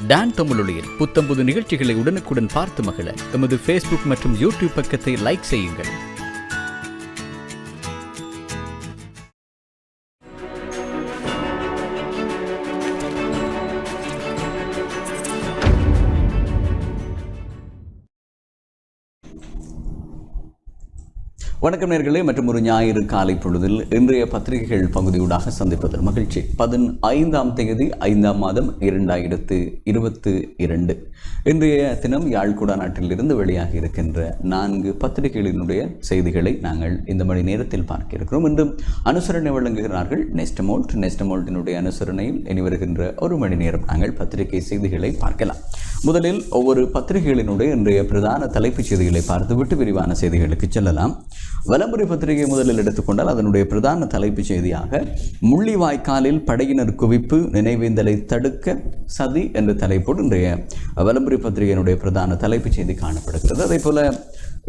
Don தமிழொலியில் புத்தம்புது நிகழ்ச்சிகளை உடனுக்குடன் பார்த்து மகிழ எமது ஃபேஸ்புக் மற்றும் யூடியூப் பக்கத்தை லைக் செய்யுங்கள். வணக்கம் நேயர்களே, மற்றும் ஒரு ஞாயிறு காலை பொழுதில் இன்றைய பத்திரிகைகள் பகுதியூடாக சந்திப்பதில் மகிழ்ச்சி. 15ஆம் தேதி 5ஆம் மாதம் 2022 இன்றைய தினம் யாழ்குடா நாட்டிலிருந்து வெளியாகி இருக்கின்ற 4 பத்திரிகைகளினுடைய செய்திகளை நாங்கள் இந்த மணி நேரத்தில் பார்க்க இருக்கிறோம். இன்றும் அனுசரணை வழங்குகிறார்கள் நெஸ்டமோல்ட்டினுடைய அனுசரணையில் இனி வருகின்ற ஒரு மணி நேரம் நாங்கள் பத்திரிகை செய்திகளை பார்க்கலாம். முதலில் ஒவ்வொரு பத்திரிகைகளினுடைய இன்றைய பிரதான தலைப்புச் செய்திகளை பார்த்துவிட்டு விரிவான செய்திகளுக்கு செல்லலாம். வலம்புரி பத்திரிகை முதலில் எடுத்துக்கொண்டால் அதனுடைய பிரதான தலைப்புச் செய்தியாக முள்ளிவாய்க்காலில் படையினர் குவிப்பு, நினைவேந்தலை தடுக்க சதி என்ற தலைப்போடு இன்றைய வலம்புரி பத்திரிகையினுடைய பிரதான தலைப்புச் செய்தி காணப்படுகிறது. அதே போல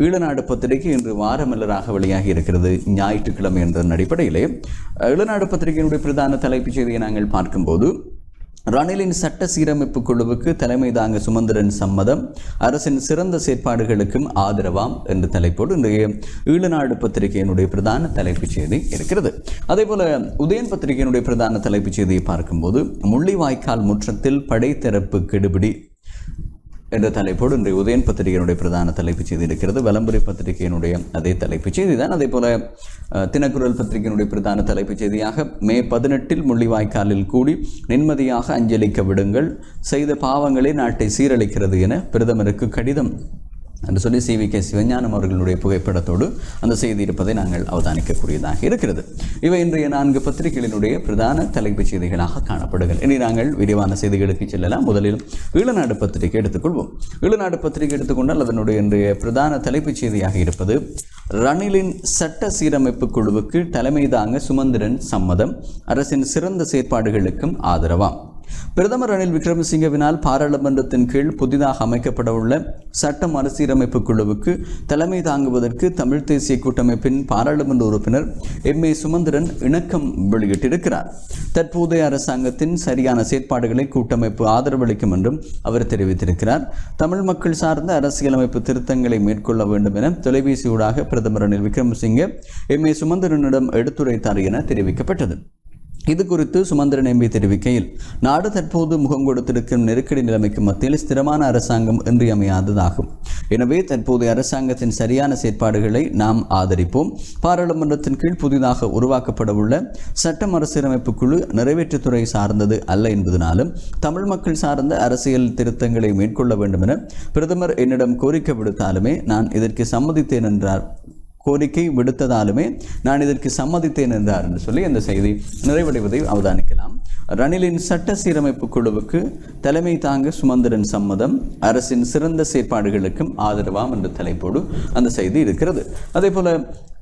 ஈழநாடு பத்திரிகை இன்று வாரமலராக வெளியாகி இருக்கிறது, ஞாயிற்றுக்கிழமை என்ற அடிப்படையிலே ஈழநாடு பத்திரிகையினுடைய பிரதான தலைப்புச் செய்தியை நாங்கள் பார்க்கும்போது, ரணிலின் சட்ட சீரமைப்பு குழுவுக்கு தலைமை தாங்க சுமந்திரன் சம்மதம், அரசின் சிறந்த செயற்பாடுகளுக்கும் ஆதரவாம் என்ற தலைப்போடு இன்றைய ஈழநாடு பத்திரிகையினுடைய பிரதான தலைப்புச் செய்தி இருக்கிறது. அதே போல உதயன் பத்திரிகையினுடைய பிரதான தலைப்புச் செய்தியை பார்க்கும்போது, முள்ளிவாய்க்கால் முற்றத்தில் படைத்தரப்பு கெடுபிடி என்ற தலைப்போடு இன்றைய உதயன் பத்திரிகையினுடைய பிரதான தலைப்புச் செய்தி இருக்கிறது. வலம்புரி பத்திரிகையினுடைய அதே தலைப்புச் செய்தி தான். அதே போல தினக்குரல் பத்திரிகையினுடைய பிரதான தலைப்புச் செய்தியாக மே 18 முள்ளிவாய்க்காலில் கூடி நிம்மதியாக அஞ்சலிக்க விடுங்கள், செய்த பாவங்களே நாட்டை சீரழிக்கிறது என பிரதமருக்கு கடிதம் என்று சொல்லி CVK சிவஞானம் அவர்களுடைய புகைப்படத்தோடு அந்த செய்தி இருப்பதை நாங்கள் அவதானிக்கக்கூடியதாக இருக்கிறது. இவை இன்றைய 4 பத்திரிகைகளினுடைய பிரதான தலைப்புச் செய்திகளாக காணப்படுகிறது. இனி நாங்கள் விரிவான செய்திகளுக்கு செல்லலாம். முதலில் ஈழநாடு பத்திரிகை எடுத்துக்கொள்வோம். ஈழநாடு பத்திரிகை எடுத்துக்கொண்டால் அதனுடைய இன்றைய பிரதான தலைப்புச் செய்தியாக இருப்பது, ரணிலின் சட்ட சீரமைப்பு குழுவுக்கு தலைமை தாங்க சுமந்திரன் சம்மதம், அரசின் சிறந்த செயற்பாடுகளுக்கும் ஆதரவாம். பிரதமர் ரணில் விக்ரமசிங்கவினால் பாராளுமன்றத்தின் கீழ் புதிதாக அமைக்கப்பட உள்ள சட்ட மறுசீரமைப்பு குழுவுக்கு தலைமை தாங்குவதற்கு தமிழ் தேசிய கூட்டமைப்பின் பாராளுமன்ற உறுப்பினர் MA சுமந்திரன் இணக்கம் வெளியிட்டிருக்கிறார். தற்போதைய அரசாங்கத்தின் சரியான செயற்பாடுகளை கூட்டமைப்பு ஆதரவளிக்கும் என்றும் அவர் தெரிவித்திருக்கிறார். தமிழ் மக்கள் சார்ந்த அரசியலமைப்பு திருத்தங்களை மேற்கொள்ள வேண்டும் என தொலைபேசியூடாக பிரதமர் ரணில் விக்ரமசிங்கே MA சுமந்திரனிடம் எடுத்துரைத்தார் என தெரிவிக்கப்பட்டது. இது குறித்து சுமந்திரன் MP தெரிவிக்கையில், நாடு தற்போது முகம் கொடுத்திருக்கும் நெருக்கடி நிலைமைக்கு மத்தியில் ஸ்திரமான அரசாங்கம் இன்றியமையாததாகும். எனவே தற்போதைய அரசாங்கத்தின் சரியான செயற்பாடுகளை நாம் ஆதரிப்போம். பாராளுமன்றத்தின் கீழ் புதிதாக உருவாக்கப்பட உள்ள சட்ட மறுசீரமைப்பு குழு நிறைவேற்றுத்துறை சார்ந்தது அல்ல என்பதனாலும் தமிழ் மக்கள் சார்ந்த அரசியல் திருத்தங்களை மேற்கொள்ள வேண்டும் என பிரதமர் என்னிடம் கோரிக்கை விடுத்தாலுமே நான் இதற்கு சம்மதித்தேன் என்றார். என்றார் என்று சொல்லி அந்த செய்தி நிறைவடைவதை அவதானிக்கலாம். ரணிலின் சட்ட சீரமைப்பு குழுவுக்கு தலைமை தாங்க சுமந்திரன் சம்மதம், அரசின் சிறந்த செயற்பாடுகளுக்கும் ஆதரவாம் என்ற தலைப்போடு அந்த செய்தி இருக்கிறது. அதே போல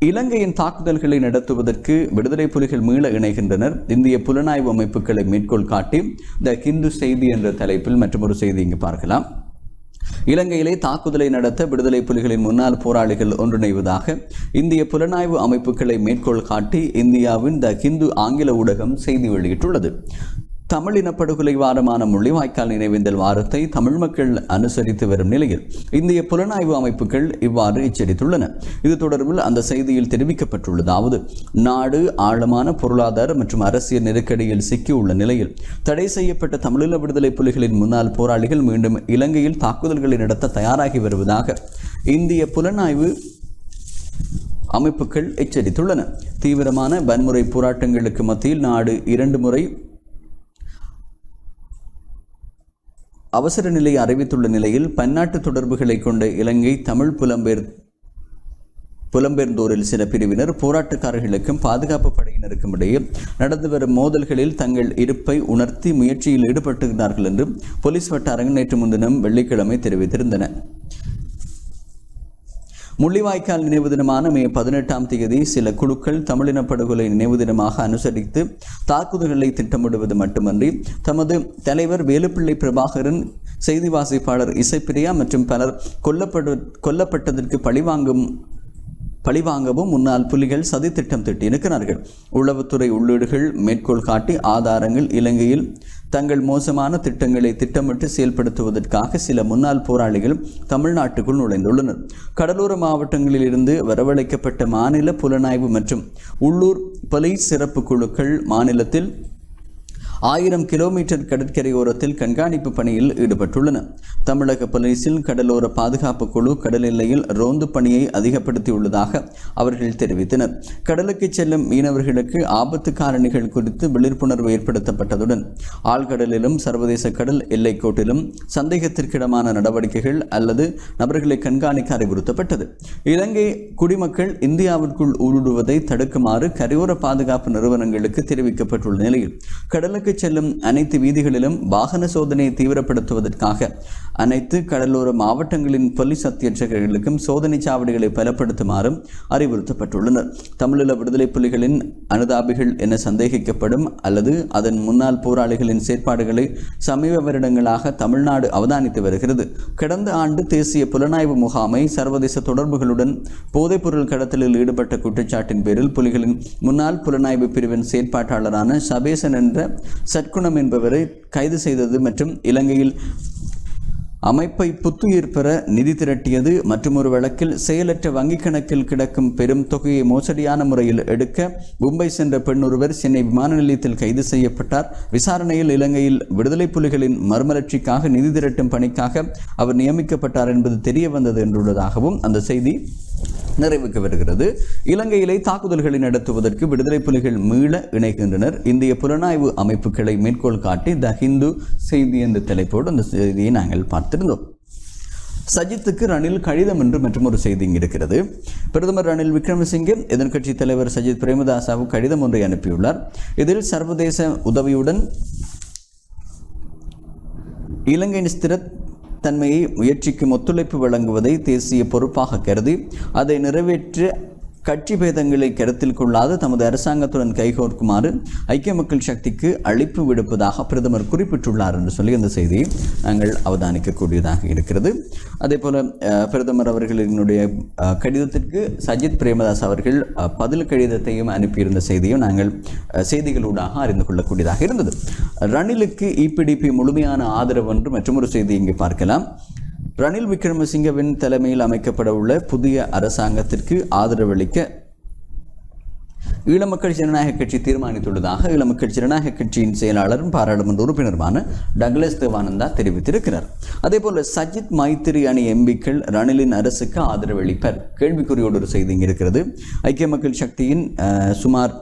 இலங்கையின் தாக்குதல்களை நடத்துவதற்கு விடுதலை புலிகள் மீள இணைகின்றனர், இந்திய புலனாய்வு அமைப்புகளை மேற்கோள் காட்டி த ஹிந்து செய்தி என்ற தலைப்பில் மற்றொரு செய்தி இங்கு பார்க்கலாம். இலங்கையிலே தாக்குதலை நடத்த விடுதலை புலிகளின் முன்னாள் போராளிகள் ஒன்றிணைவதாக இந்திய புலனாய்வு அமைப்புகளை மேற்கோள் காட்டி இந்தியாவின் த ஹிந்து ஆங்கில ஊடகம் செய்தி வெளியிட்டுள்ளது. தமிழ் இனப்படுகொலை வாரமான முள்ளிவாய்க்கால் நினைவேந்தல் வாரத்தை தமிழ் மக்கள் அனுசரித்து வரும் நிலையில் இந்திய புலனாய்வு அமைப்புகள் இவ்வாறு எச்சரித்துள்ளன. இது தொடர்பில் அந்த செய்தியில் தெரிவிக்கப்பட்டுள்ளதாவது, நாடு ஆழமான பொருளாதார மற்றும் அரசியல் நெருக்கடியில் சிக்கியுள்ள நிலையில் தடை செய்யப்பட்ட தமிழீழ விடுதலை புலிகளின் முன்னாள் போராளிகள் மீண்டும் இலங்கையில் தாக்குதல்களை நடத்த தயாராகி வருவதாக இந்திய புலனாய்வு அமைப்புகள் எச்சரித்துள்ளன. தீவிரமான வன்முறை போராட்டங்களுக்கு மத்தியில் நாடு 2 முறை அவசர நிலையை அறிவித்துள்ள நிலையில் பன்னாட்டு தொடர்புகளை கொண்ட இலங்கை தமிழ் புலம்பெயர்ந்தோரில் சில பிரிவினர் போராட்டக்காரர்களுக்கும் பாதுகாப்பு படையினருக்கும் இடையே நடந்து வரும் மோதல்களில் தங்கள் இருப்பை உணர்த்தி முயற்சியில் ஈடுபட்டுகிறார்கள் என்று போலீஸ் வட்டாரங்கள் நேற்று முன்தினம் வெள்ளிக்கிழமை தெரிவித்திருந்தன. முள்ளிவாய்க்கால் நினைவு தினமான மே 18ஆம் தேதி சில குழுக்கள் தமிழின படுகொலை நினைவு தினமாக அனுசரித்து தாக்குதல்களை திட்டமிடுவது மட்டுமன்றி தமது தலைவர் வேலுப்பிள்ளை பிரபாகரன், செய்தி வாசிப்பாளர் இசைப்பிரியா மற்றும் பலர் கொல்லப்பட்டதற்கு பழிவாங்கவும் முன்னாள் புலிகள் சதித்திட்டம் தீட்டியிருக்கிறார்கள். உளவுத்துறை உள்ளீடுகள் மேற்கோள் காட்டி ஆதாரங்கள் இலங்கையில் தங்கள் மோசமான திட்டங்களை திட்டமிட்டு செயல்படுத்துவதற்காக சில முன்னாள் போராளிகள் தமிழ்நாட்டுக்குள் நுழைந்துள்ளனர். கடலோர மாவட்டங்களில் இருந்து வரவழைக்கப்பட்ட மாநில புலனாய்வு மற்றும் உள்ளூர் போலீஸ் சிறப்பு குழுக்கள் மாநிலத்தில் 1000 கிலோமீட்டர் கடற்கரையோரத்தில் கண்காணிப்பு பணியில் ஈடுபட்டுள்ளன. தமிழக போலீசில் கடலோர பாதுகாப்பு குழு கடல் எல்லையில் ரோந்து பணியை அதிகப்படுத்தியுள்ளதாக அவர்கள் தெரிவித்தனர். கடலுக்கு செல்லும் மீனவர்களுக்கு ஆபத்து காரணிகள் குறித்து விழிப்புணர்வு ஏற்படுத்தப்பட்டதுடன் ஆழ்கடலிலும் சர்வதேச கடல் எல்லைக்கோட்டிலும் சந்தேகத்திற்கிடமான நடவடிக்கைகள் அல்லது நபர்களை கண்காணிக்க அறிவுறுத்தப்பட்டது. இலங்கை குடிமக்கள் இந்தியாவிற்குள் ஊடுருவதை தடுக்குமாறு கரையோர பாதுகாப்பு நிறுவனங்களுக்கு தெரிவிக்கப்பட்டுள்ள நிலையில் கடலுக்கு செல்லும் அனைத்து வீதிகளிலும் வாகன சோதனையை தீவிரப்படுத்துவதற்காக அனைத்து கடலோர மாவட்டங்களின் போலீஸ் அத்தியட்சகர்களுக்கும் சோதனை சாவடிகளை பலப்படுத்துமாறும் அறிவுறுத்தப்பட்டுள்ளனர். தமிழீழ விடுதலை புலிகளின் அனுதாபிகள் என சந்தேகிக்கப்படும் அல்லது அதன் முன்னாள் போராளிகளின் செயற்பாடுகளை சமீப வருடங்களாக தமிழ்நாடு அவதானித்து வருகிறது. கடந்த ஆண்டு தேசிய புலனாய்வு முகாமை சர்வதேச தொடர்புகளுடன் போதைப்பொருள் கடத்தலில் ஈடுபட்ட குற்றச்சாட்டின் பேரில் புலிகளின் முன்னாள் புலனாய்வு பிரிவின் செயற்பாட்டாளரான சபேசன் என்ற சற்குணம் என்பவரை கைது செய்தது மற்றும் இலங்கையில் அமைப்பை புத்துயிர் பெற நிதி திரட்டியது மற்றும் ஒரு வழக்கில் செயலற்ற வங்கிக் கணக்கில் கிடக்கும் பெரும் தொகையை மோசடியான முறையில் எடுக்க மும்பை சென்ற பெண் ஒருவர் சென்னை விமான நிலையத்தில் கைது செய்யப்பட்டார். விசாரணையில் இலங்கையில் விடுதலை புலிகளின் மறுமலர்ச்சிக்காக நிதி திரட்டும் பணிக்காக அவர் நியமிக்கப்பட்டார் என்பது தெரிய வந்தது என்றுள்ளதாகவும் அந்த செய்தி நிறைவுக்கு வருகிறது. இலங்கையிலே தாக்குதல்களை நடத்துவதற்கு விடுதலை புலிகள் மீள இணைகின்றனர். இந்திய புலனாய்வு அமைப்புகளை மேற்கோள் காட்டி த ஹிந்து செய்தி என்ற தலைப்போடு அந்த செய்தியை நாங்கள் பார்த்திருந்தோம். சஜித்துக்கு ரணில் கடிதம் என்று மற்றும் ஒரு செய்தி இருக்கிறது. பிரதமர் ரணில் விக்ரமசிங்கே எதிர்க்கட்சி தலைவர் சஜித் பிரேமதாசவுக்கு கடிதம் ஒன்றை அனுப்பியுள்ளார். இதில் சர்வதேச உதவியுடன் இலங்கையின் ஸ்திர தன்மையை முயற்சிக்கும் ஒத்துழைப்பு வழங்குவதை தேசிய பொறுப்பாக கருதி அதை நிறைவேற்ற கட்சி பேதங்களை கருத்தில் கொள்ளாது தமது அரசாங்கத்துடன் கைகோர்க்குமாறு ஐக்கிய மக்கள் சக்திக்கு அழைப்பு விடுப்பதாக பிரதமர் குறிப்பிட்டுள்ளார் என்று சொல்லி அந்த செய்தியை நாங்கள் அவதானிக்கக்கூடியதாக இருக்கிறது. அதே போல பிரதமர் அவர்களினுடைய கடிதத்திற்கு சஜித் பிரேமதாஸ் அவர்கள் பதில் கடிதத்தையும் அனுப்பியிருந்த செய்தியும் நாங்கள் செய்திகளூடாக அறிந்து கொள்ளக்கூடியதாக இருந்தது. ரணிலுக்கு இபிடிபி முழுமையான ஆதரவு என்று மற்றொரு செய்தி இங்கே பார்க்கலாம். ரணில் விக்ரமசிங்கவின் தலைமையில் அமைக்கப்பட உள்ள புதிய அரசாங்கத்திற்கு ஆதரவளிக்க ஈழமக்கள் ஜனநாயக கட்சி தீர்மானித்துள்ளதாக ஈழமக்கள் ஜனநாயக கட்சியின் செயலாளரும் பாராளுமன்ற உறுப்பினருமான டக்ளஸ் தேவானந்தா தெரிவித்திருக்கிறார். அதேபோல சஜித் மைத்திரி அணி எம்பிக்கள் ரணிலின் அரசுக்கு ஆதரவளிப்பர் கேள்விக்குறியோடு ஒரு செய்தி இருக்கிறது. ஐக்கிய மக்கள் சக்தியின் சுமார்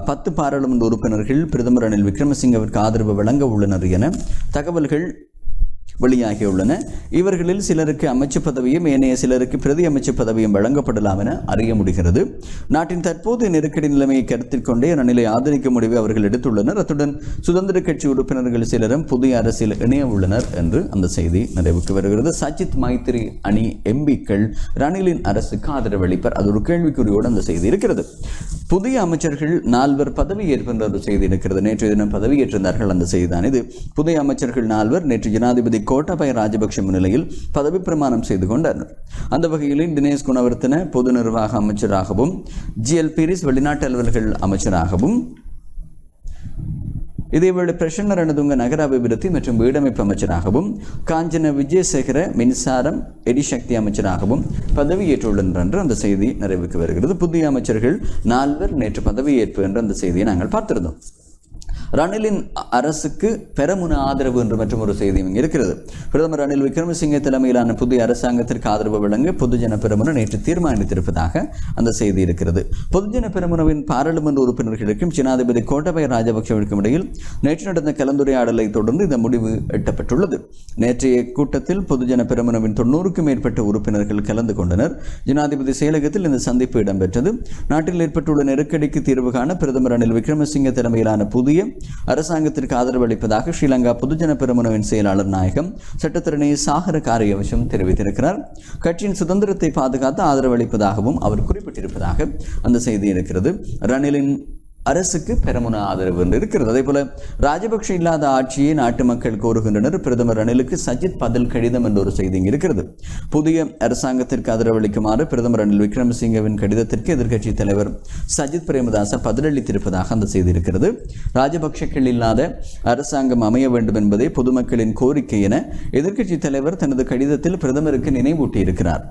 10 பாராளுமன்ற உறுப்பினர்கள் பிரதமர் ரணில் விக்ரமசிங்கவிற்கு ஆதரவு வழங்க உள்ளனர் என தகவல்கள் வெளியாகியுள்ளன. இவர்களில் சிலருக்கு அமைச்சு பதவியும் ஏனைய சிலருக்கு பிரதி அமைச்சு பதவியும் வழங்கப்படலாம் என அறிய முடிகிறது. நாட்டின் தற்போதைய நெருக்கடி நிலைமையை கருத்தில் கொண்டே ரணிலை ஆதரிக்க முடிவை அவர்கள் எடுத்துள்ளனர். அத்துடன் சுதந்திர கட்சி உறுப்பினர்கள் சிலரும் புதிய அரசியல் இணைய உள்ளனர் என்று அந்த செய்தி நிறைவுக்கு வருகிறது. சஜித் மைத்திரி அணி எம்பிக்கள் ரணிலின் அரசுக்கு ஆதரவளிப்பர். அது ஒரு கேள்விக்குறியோடு அந்த செய்தி இருக்கிறது. புதிய அமைச்சர்கள் 4 பதவி ஏற்கின்ற ஒரு செய்தி இருக்கிறது. நேற்று தினம் பதவியேற்றிருந்தார்கள். அந்த செய்திதான் இது. புதிய அமைச்சர்கள் 4 நேற்று ஜனாதிபதி கோட்டாபய ராஜபக்ஷ முன்னிலையில் பதவி பிரமாணம் செய்து கொண்டனர். அந்த வகையில் தினேஷ் குணவர்த்தன பொது நிர்வாக அமைச்சராகவும், ஜிஎல் பீரிஸ் வெளிநாட்டு அலுவல்கள் அமைச்சராகவும், இதேவேளை பிரசன்ன ரணதுங்க நகர அபிவிருத்தி மற்றும் வீடமைப்பு அமைச்சராகவும், காஞ்சன விஜயசேகர மின்சாரம் எரிசக்தி அமைச்சராகவும் பதவியேற்றுள்ளனர் என்று அந்த செய்தி நிறைவுக்கு வருகிறது. புதிய அமைச்சர்கள் 4 நேற்று பதவியேற்பு என்ற அந்த செய்தியை நாங்கள் பார்த்திருந்தோம். ரணிலின் அரசுக்கு பெருமுன ஆதரவு என்று மற்றும் ஒரு செய்தியும் இருக்கிறது. பிரதமர் ரணில் விக்ரமசிங்கே தலைமையிலான புதிய அரசாங்கத்திற்கு ஆதரவு வழங்க பொதுஜன பெரமுன நேற்று தீர்மானித்திருப்பதாக அந்த செய்தி இருக்கிறது. பொதுஜன பெரமுனவின் பாராளுமன்ற உறுப்பினர்களுக்கும் ஜனாதிபதி கோட்டாபய ராஜபக்ஷவிற்கும் இடையில் நேற்று நடந்த கலந்துரையாடலை தொடர்ந்து இந்த முடிவு எட்டப்பட்டுள்ளது. நேற்றைய கூட்டத்தில் பொதுஜன பெரமுனவின் 90க்கும் மேற்பட்ட உறுப்பினர்கள் கலந்து கொண்டனர். ஜனாதிபதி செயலகத்தில் இந்த சந்திப்பு இடம்பெற்றது. நாட்டில் ஏற்பட்டுள்ள நெருக்கடிக்கு தீர்வு காண பிரதமர் ரணில் விக்ரமசிங்கே தலைமையிலான புதிய அரசாங்கத்திற்கு ஆதரவு அளிப்பதாக ஸ்ரீலங்கா பொதுஜன பெரமுனவின் செயலாளர் நாயகம் சட்டத்தரணி சாகர காரியவசம் தெரிவித்திருக்கிறார். கட்சியின் சுதந்திரத்தை பாதுகாத்து ஆதரவு அளிப்பதாகவும் அவர் குறிப்பிட்டிருப்பதாக அந்த செய்தி இருக்கிறது. ரணிலின் அரசுக்கு பெருமன ஆதரவு என்று இருக்கிறது. அதே போல ராஜபக்ஷ இல்லாத ஆட்சியை நாட்டு மக்கள் கோருகின்றனர். பிரதமர் ரணிலுக்கு சஜித் பதில் கடிதம் என்ற ஒரு செய்தி இருக்கிறது. புதிய அரசாங்கத்திற்கு ஆதரவளிக்குமாறு பிரதமர் ரணில் விக்ரமசிங்கவின் கடிதத்திற்கு எதிர்க்கட்சி தலைவர் சஜித் பிரேமதாச பதிலளித்திருப்பதாக அந்த செய்தி இருக்கிறது. ராஜபக்ஷக்கள் இல்லாத அரசாங்கம் அமைய வேண்டும் என்பதே பொதுமக்களின் கோரிக்கை என எதிர்க்கட்சி தலைவர் தனது கடிதத்தில் பிரதமருக்கு நினைவூட்டியிருக்கிறார்.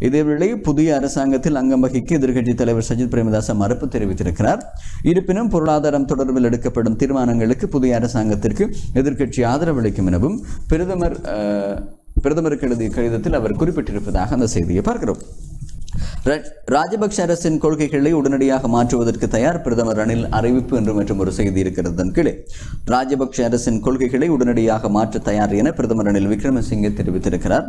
இதேவேளை புதிய அரசாங்கத்தில் அங்கம் வகிக்க எதிர்க்கட்சி தலைவர் சஜித் பிரேமதாச மறுப்பு தெரிவித்திருக்கிறார். இருப்பினும் பொருளாதாரம் தொடர்பில் எடுக்கப்படும் தீர்மானங்களுக்கு புதிய அரசாங்கத்திற்கு எதிர்க்கட்சி ஆதரவளிக்கும் எனவும் பிரதமருக்கு எழுதிய கடிதத்தில் அவர் குறிப்பிட்டிருப்பதாக அந்த செய்தியை பார்க்கிறோம். ராஜபக்ஷ அரசின் கொள்கைகளை உடனடியாக மாற்றுவதற்கு தயார் பிரதமர் ரணில் அறிவிப்பு என்று மற்றும் ஒரு செய்தி இருக்கிறது. கீழே ராஜபக்ஷ அரசின் கொள்கைகளை உடனடியாக மாற்ற தயார் என பிரதமர் ரணில் விக்ரமசிங்கே தெரிவித்திருக்கிறார்.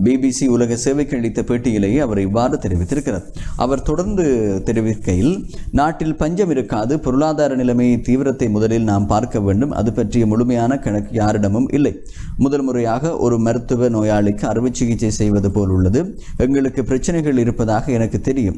பிபிசி உலக சேவைக்கு அளித்த பேட்டியிலேயே அவர் இவ்வாறு தெரிவித்திருக்கிறார். அவர் தொடர்ந்து தெரிவிக்கையில், நாட்டில் பஞ்சம் இருக்காது, பொருளாதார நிலைமையை தீவிரத்தை முதலில் நாம் பார்க்க வேண்டும், அது பற்றிய முழுமையான கணக்கு யாரிடமும் இல்லை. முதல் முறையாக ஒரு மருத்துவ நோயாளிக்கு அறுவை சிகிச்சை செய்வது போல் உள்ளது. எங்களுக்கு பிரச்சனைகள் இருப்பதாக எனக்கு தெரியும்.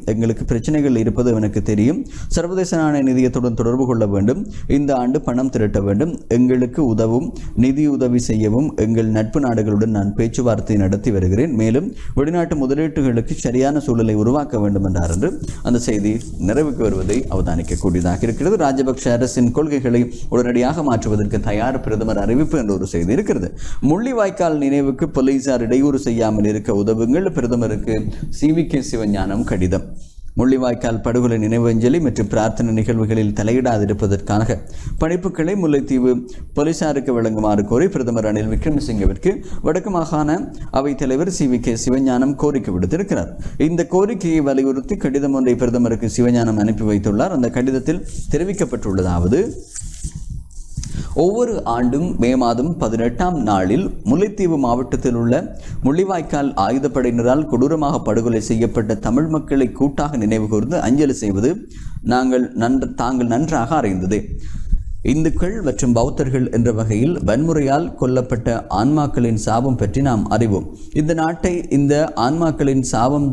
எனக்கு தெரியும். சர்வதேச நாணய நிதியத்துடன் தொடர்பு கொள்ள வேண்டும். இந்த ஆண்டு பணம் திரட்ட வேண்டும். எங்களுக்கு உதவும், நிதி உதவி செய்யவும் எங்கள் நட்பு நாடுகளுடன் நான் பேச்சுவார்த்தை நடத்தி வருகிறேன். மேலும் வெளிநாட்டு முதலீட்டுகளுக்கு சரியான சூழலை உருவாக்க வேண்டும் என்றார் என்று அந்த செய்தி நிறைவுக்கு வருவதை அவதானிக்கக்கூடியதாக இருக்கிறது. ராஜபக்ஷ அரசின் கொள்கைகளை உடனடியாக மாற்றுவதற்கு தயார் பிரதமர் அறிவிப்பு என்ற ஒரு செய்தி இருக்கிறது. முள்ளிவாய்க்கால் நினைவுக்கு போலீசார் இடையூறு செய்யாமல் இருக்க உதவுங்கள் பிரதமருக்கு CVK சிவஞானம் கடிதம். முள்ளிவாய்க்கால் படுகொலை நினைவஞ்சலி மற்றும் பிரார்த்தனை நிகழ்வுகளில் தலையிடாதிருப்பதற்காக பணிப்புகளை முல்லைத்தீவு போலீசாருக்கு வழங்குமாறு கோரி பிரதமர் ரணில் விக்ரமசிங்கவிற்கு வடக்கு மாகாண அவைத் தலைவர் CVK சிவஞானம் கோரிக்கை விடுத்திருக்கிறார். இந்த கோரிக்கையை வலியுறுத்தி கடிதம் ஒன்றை பிரதமருக்கு சிவஞானம் அனுப்பி வைத்துள்ளார். அந்த கடிதத்தில் தெரிவிக்கப்பட்டுள்ளதாவது: ஒவ்வொரு ஆண்டும் மே மாதம் 18ஆம் நாளில் முல்லைத்தீவு மாவட்டத்தில் உள்ள முள்ளிவாய்க்கால் ஆயுதப்படையினரால் கொடூரமாக படுகொலை செய்யப்பட்ட தமிழ் மக்களை கூட்டாக நினைவு கூர்ந்து அஞ்சலி செய்வது தாங்கள் நன்றாக அறிந்தது. இந்துக்கள் மற்றும் பௌத்தர்கள் என்ற வகையில் வன்முறையால் கொல்லப்பட்ட ஆன்மாக்களின் சாபம் பற்றி நாம் அறிவோம். இந்த நாட்டை இந்த ஆன்மாக்களின் சாபம்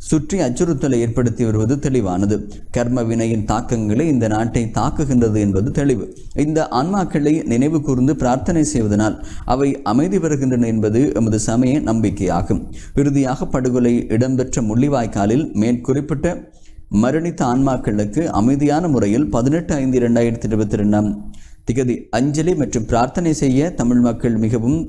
சுற்றி அச்சுறுத்தலை ஏற்படுத்தி வருவது தெளிவானது. கர்ம வினையின் தாக்கங்களை இந்த நாட்டை தாக்குகின்றது என்பது தெளிவு. இந்த ஆன்மாக்களை நினைவு கூர்ந்து பிரார்த்தனை செய்வதனால் அவை அமைதி பெறுகின்றன என்பது எமது சமய நம்பிக்கையாகும். இறுதியாக படுகொலை இடம்பெற்ற முள்ளிவாய்க்காலில் மேற்குறிப்பிட்ட மரணித்த ஆன்மாக்களுக்கு அமைதியான முறையில் 18/5/2022 அஞ்சலி மற்றும் பிரார்த்தனை செய்ய தமிழ் மக்கள் மிகவும்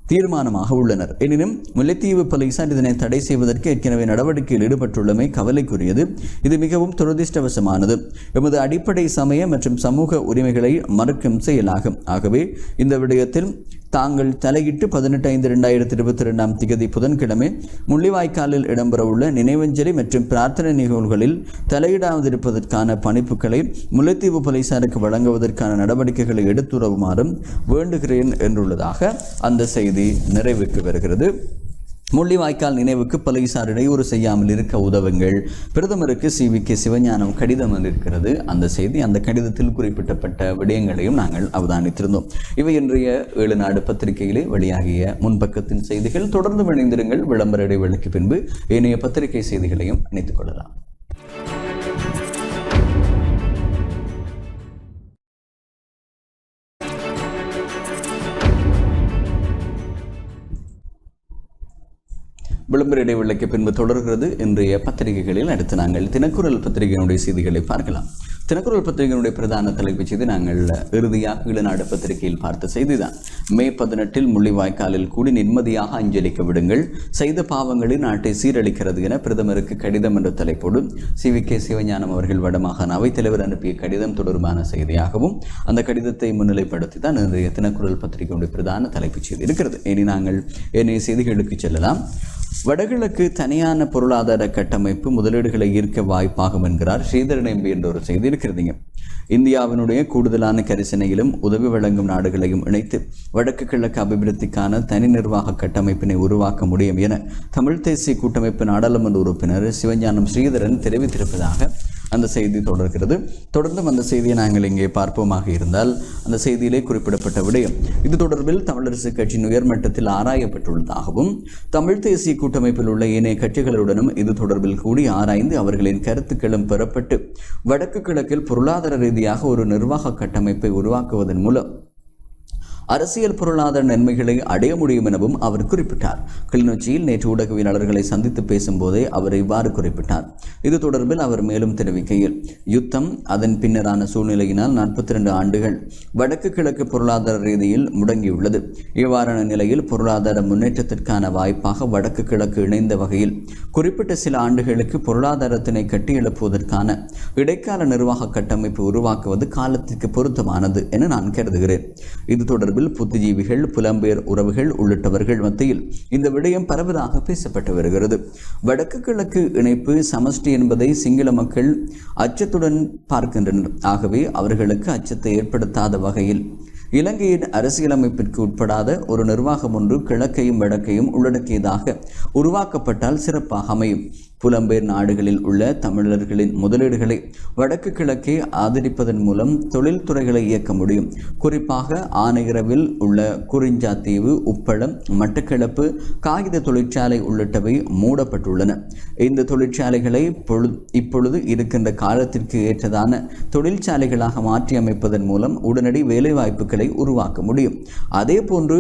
தீர்மானமாக உள்ளனர். எனினும் முல்லைத்தீவு போலீசார் இதனை தடை செய்வதற்கு ஏற்கனவே நடவடிக்கையில் ஈடுபட்டுள்ளமை கவலைக்குரியது. இது மிகவும் துரதிர்ஷ்டவசமானது. எமது அடிப்படை சமய மற்றும் சமூக உரிமைகளை மறுக்கும் செயலாகும். ஆகவே இந்த விடயத்தில் தாங்கள் தலையிட்டு 18/5/2022 புதன்கிழமை முள்ளிவாய்க்காலில் இடம்பெறவுள்ள நினைவஞ்சலி மற்றும் பிரார்த்தனை நிகழ்வுகளில் தலையிடாதிருப்பதற்கான பணிப்புகளை முல்லைத்தீவு போலீசாருக்கு வழங்குவதற்கான நடவடிக்கைகளை எடுத்துறவுமாறும் வேண்டுகிறேன் என்றுள்ளதாக அந்த செய்தி நிறைவுக்கு வருகிறது. முள்ளிவாய்க்கால் நினைவுக்கு போலீசார் இடையூறு செய்யாமல் இருக்க உதவுங்கள் பிரதமருக்கு CVK சிவஞானம் கடிதம் இருக்கிறது. அந்த செய்தி, அந்த கடிதத்தில் குறிப்பிட்டப்பட்ட விடயங்களையும் நாங்கள் அவதானித்திருந்தோம். இவை இன்றைய 7 நாடு பத்திரிகையிலே வெளியாகிய முன்பக்கத்தின் செய்திகள். தொடர்ந்து இணைந்திருங்கள். விளம்பர இடைவெளிக்கு பின்பு ஏனைய பத்திரிகை செய்திகளையும் இணைத்துக் கொள்ளலாம். விளம்பர இடைவெளிக்கு பின்பு தொடர்கிறது இன்றைய பத்திரிகைகளில். அடுத்து நாங்கள் தினக்குரல் பத்திரிகையினுடைய செய்திகளை பார்க்கலாம். தினக்குரல் பத்திரிகையினுடைய பிரதான தலைப்புச் செய்தி நாங்கள் இறுதியாக ஈழநாடு பத்திரிகையில் பார்த்த செய்திதான். மே 18 முள்ளிவாய்க்காலில் கூடி நிம்மதியாக அஞ்சலிக்க விடுங்கள், செய்த பாவங்களை நாட்டை சீரழிக்கிறது என பிரதமருக்கு கடிதம் என்ற தலைப்போடு CVK சிவஞானம் அவர்கள் வடமாகாண அவைத்தலைவர் அனுப்பிய கடிதம் தொடர்பான செய்தியாகவும் அந்த கடிதத்தை முன்னிலைப்படுத்தி தான் இன்றைய தினக்குரல் பத்திரிகையினுடைய பிரதான தலைப்புச் செய்தி இருக்கிறது. இனி நாங்கள் ஏனைய செய்திகளுக்கு செல்லலாம். வடகிழக்கு தனியான பொருளாதார கட்டமைப்பு முதலீடுகளை ஈர்க்க வாய்ப்பாகும் என்கிறார் ஸ்ரீதரன் எம்பி என்ற ஒரு செய்தி இருக்கிறதுங்க. இந்தியாவினுடைய கூடுதலான கரிசனையிலும் உதவி வழங்கும் நாடுகளையும் இணைத்து வடக்கு கிழக்கு அபிவிருத்திக்கான தனி நிர்வாக கட்டமைப்பினை உருவாக்க முடியும் என தமிழ் தேசிய கூட்டமைப்பு நாடாளுமன்ற உறுப்பினர் சிவஞானம் ஸ்ரீதரன் தெரிவித்திருப்பதாக அந்த செய்தி தொடர்கிறது. தொடர்ந்தும் அந்த செய்தியை நாங்கள் இங்கே பார்ப்போமாக இருந்தால், அந்த செய்தியிலே குறிப்பிடப்பட்ட விடயம் இது தொடர்பில் தமிழரசு கட்சியின் உயர்மட்டத்தில் ஆராயப்பட்டுள்ளதாகவும் தமிழ் தேசிய கூட்டமைப்பில் உள்ள ஏனைய கட்சிகளுடனும் இது தொடர்பில் கூடி ஆராய்ந்து அவர்களின் கருத்துக்களும் பெறப்பட்டு வடக்கு கிழக்கில் பொருளாதார ரீதியாக ஒரு நிர்வாக கட்டமைப்பை உருவாக்குவதன் மூலம் அரசியல் பொருளாதார நன்மைகளை அடைய முடியும் எனவும் அவர் குறிப்பிட்டார். கிளிநொச்சியில் நேற்று ஊடகவியலாளர்களை சந்தித்து பேசும்போதே அவர் இவ்வாறு குறிப்பிட்டார். இது தொடர்பில் அவர் மேலும் தெரிவிக்கையில், யுத்தம் அதன் பின்னரான சூழ்நிலையினால் 42 ஆண்டுகள் வடக்கு கிழக்கு பொருளாதார ரீதியில் முடங்கியுள்ளது. இவ்வாறான நிலையில் பொருளாதார முன்னேற்றத்திற்கான வாய்ப்பாக வடக்கு கிழக்கு இணைந்த வகையில் குறிப்பிட்ட சில ஆண்டுகளுக்கு பொருளாதாரத்தினை கட்டியெழுப்புவதற்கான இடைக்கால நிர்வாக கட்டமைப்பு உருவாக்குவது காலத்திற்கு பொருத்தமானது என நான் கருதுகிறேன். இது தொடர்பில் புத்திஜீவிகள், புலம்பெயர் உறவுகள் உள்ளிட்டவர்கள் மத்தியில் இந்த விடயம் பரவலாக பேசப்பட்டு வருகிறது. வடக்கு கிழக்கு இணைப்பு சமஷ்டி என்பதை சிங்கள மக்கள் அச்சத்துடன் பார்க்கின்றனர். ஆகவே அவர்களுக்கு அச்சத்தை ஏற்படுத்தாத வகையில் இலங்கையின் அரசியலமைப்பிற்கு உட்படாத ஒரு நிர்வாகம் ஒன்று கிழக்கையும் வடக்கையும் உள்ளடக்கியதாக உருவாக்கப்பட்டால் சிறப்பாக அமையும். புலம்பெயர் நாடுகளில் உள்ள தமிழர்களின் முதலீடுகளை வடக்கு கிழக்கே ஆதரிப்பதன் மூலம் தொழில்துறைகளை இயக்க முடியும். குறிப்பாக ஆனையிறவில் உள்ள குறிஞ்சாத்தீவு, உப்பளம், மட்டக்களப்பு காகித தொழிற்சாலை உள்ளிட்டவை மூடப்பட்டுள்ளன. இந்த தொழிற்சாலைகளை இப்பொழுது இருக்கின்ற காலத்திற்கு ஏற்றதான தொழிற்சாலைகளாக மாற்றி அமைப்பதன் மூலம் உடனடி வேலைவாய்ப்புகளை உருவாக்க முடியும். அதே போன்று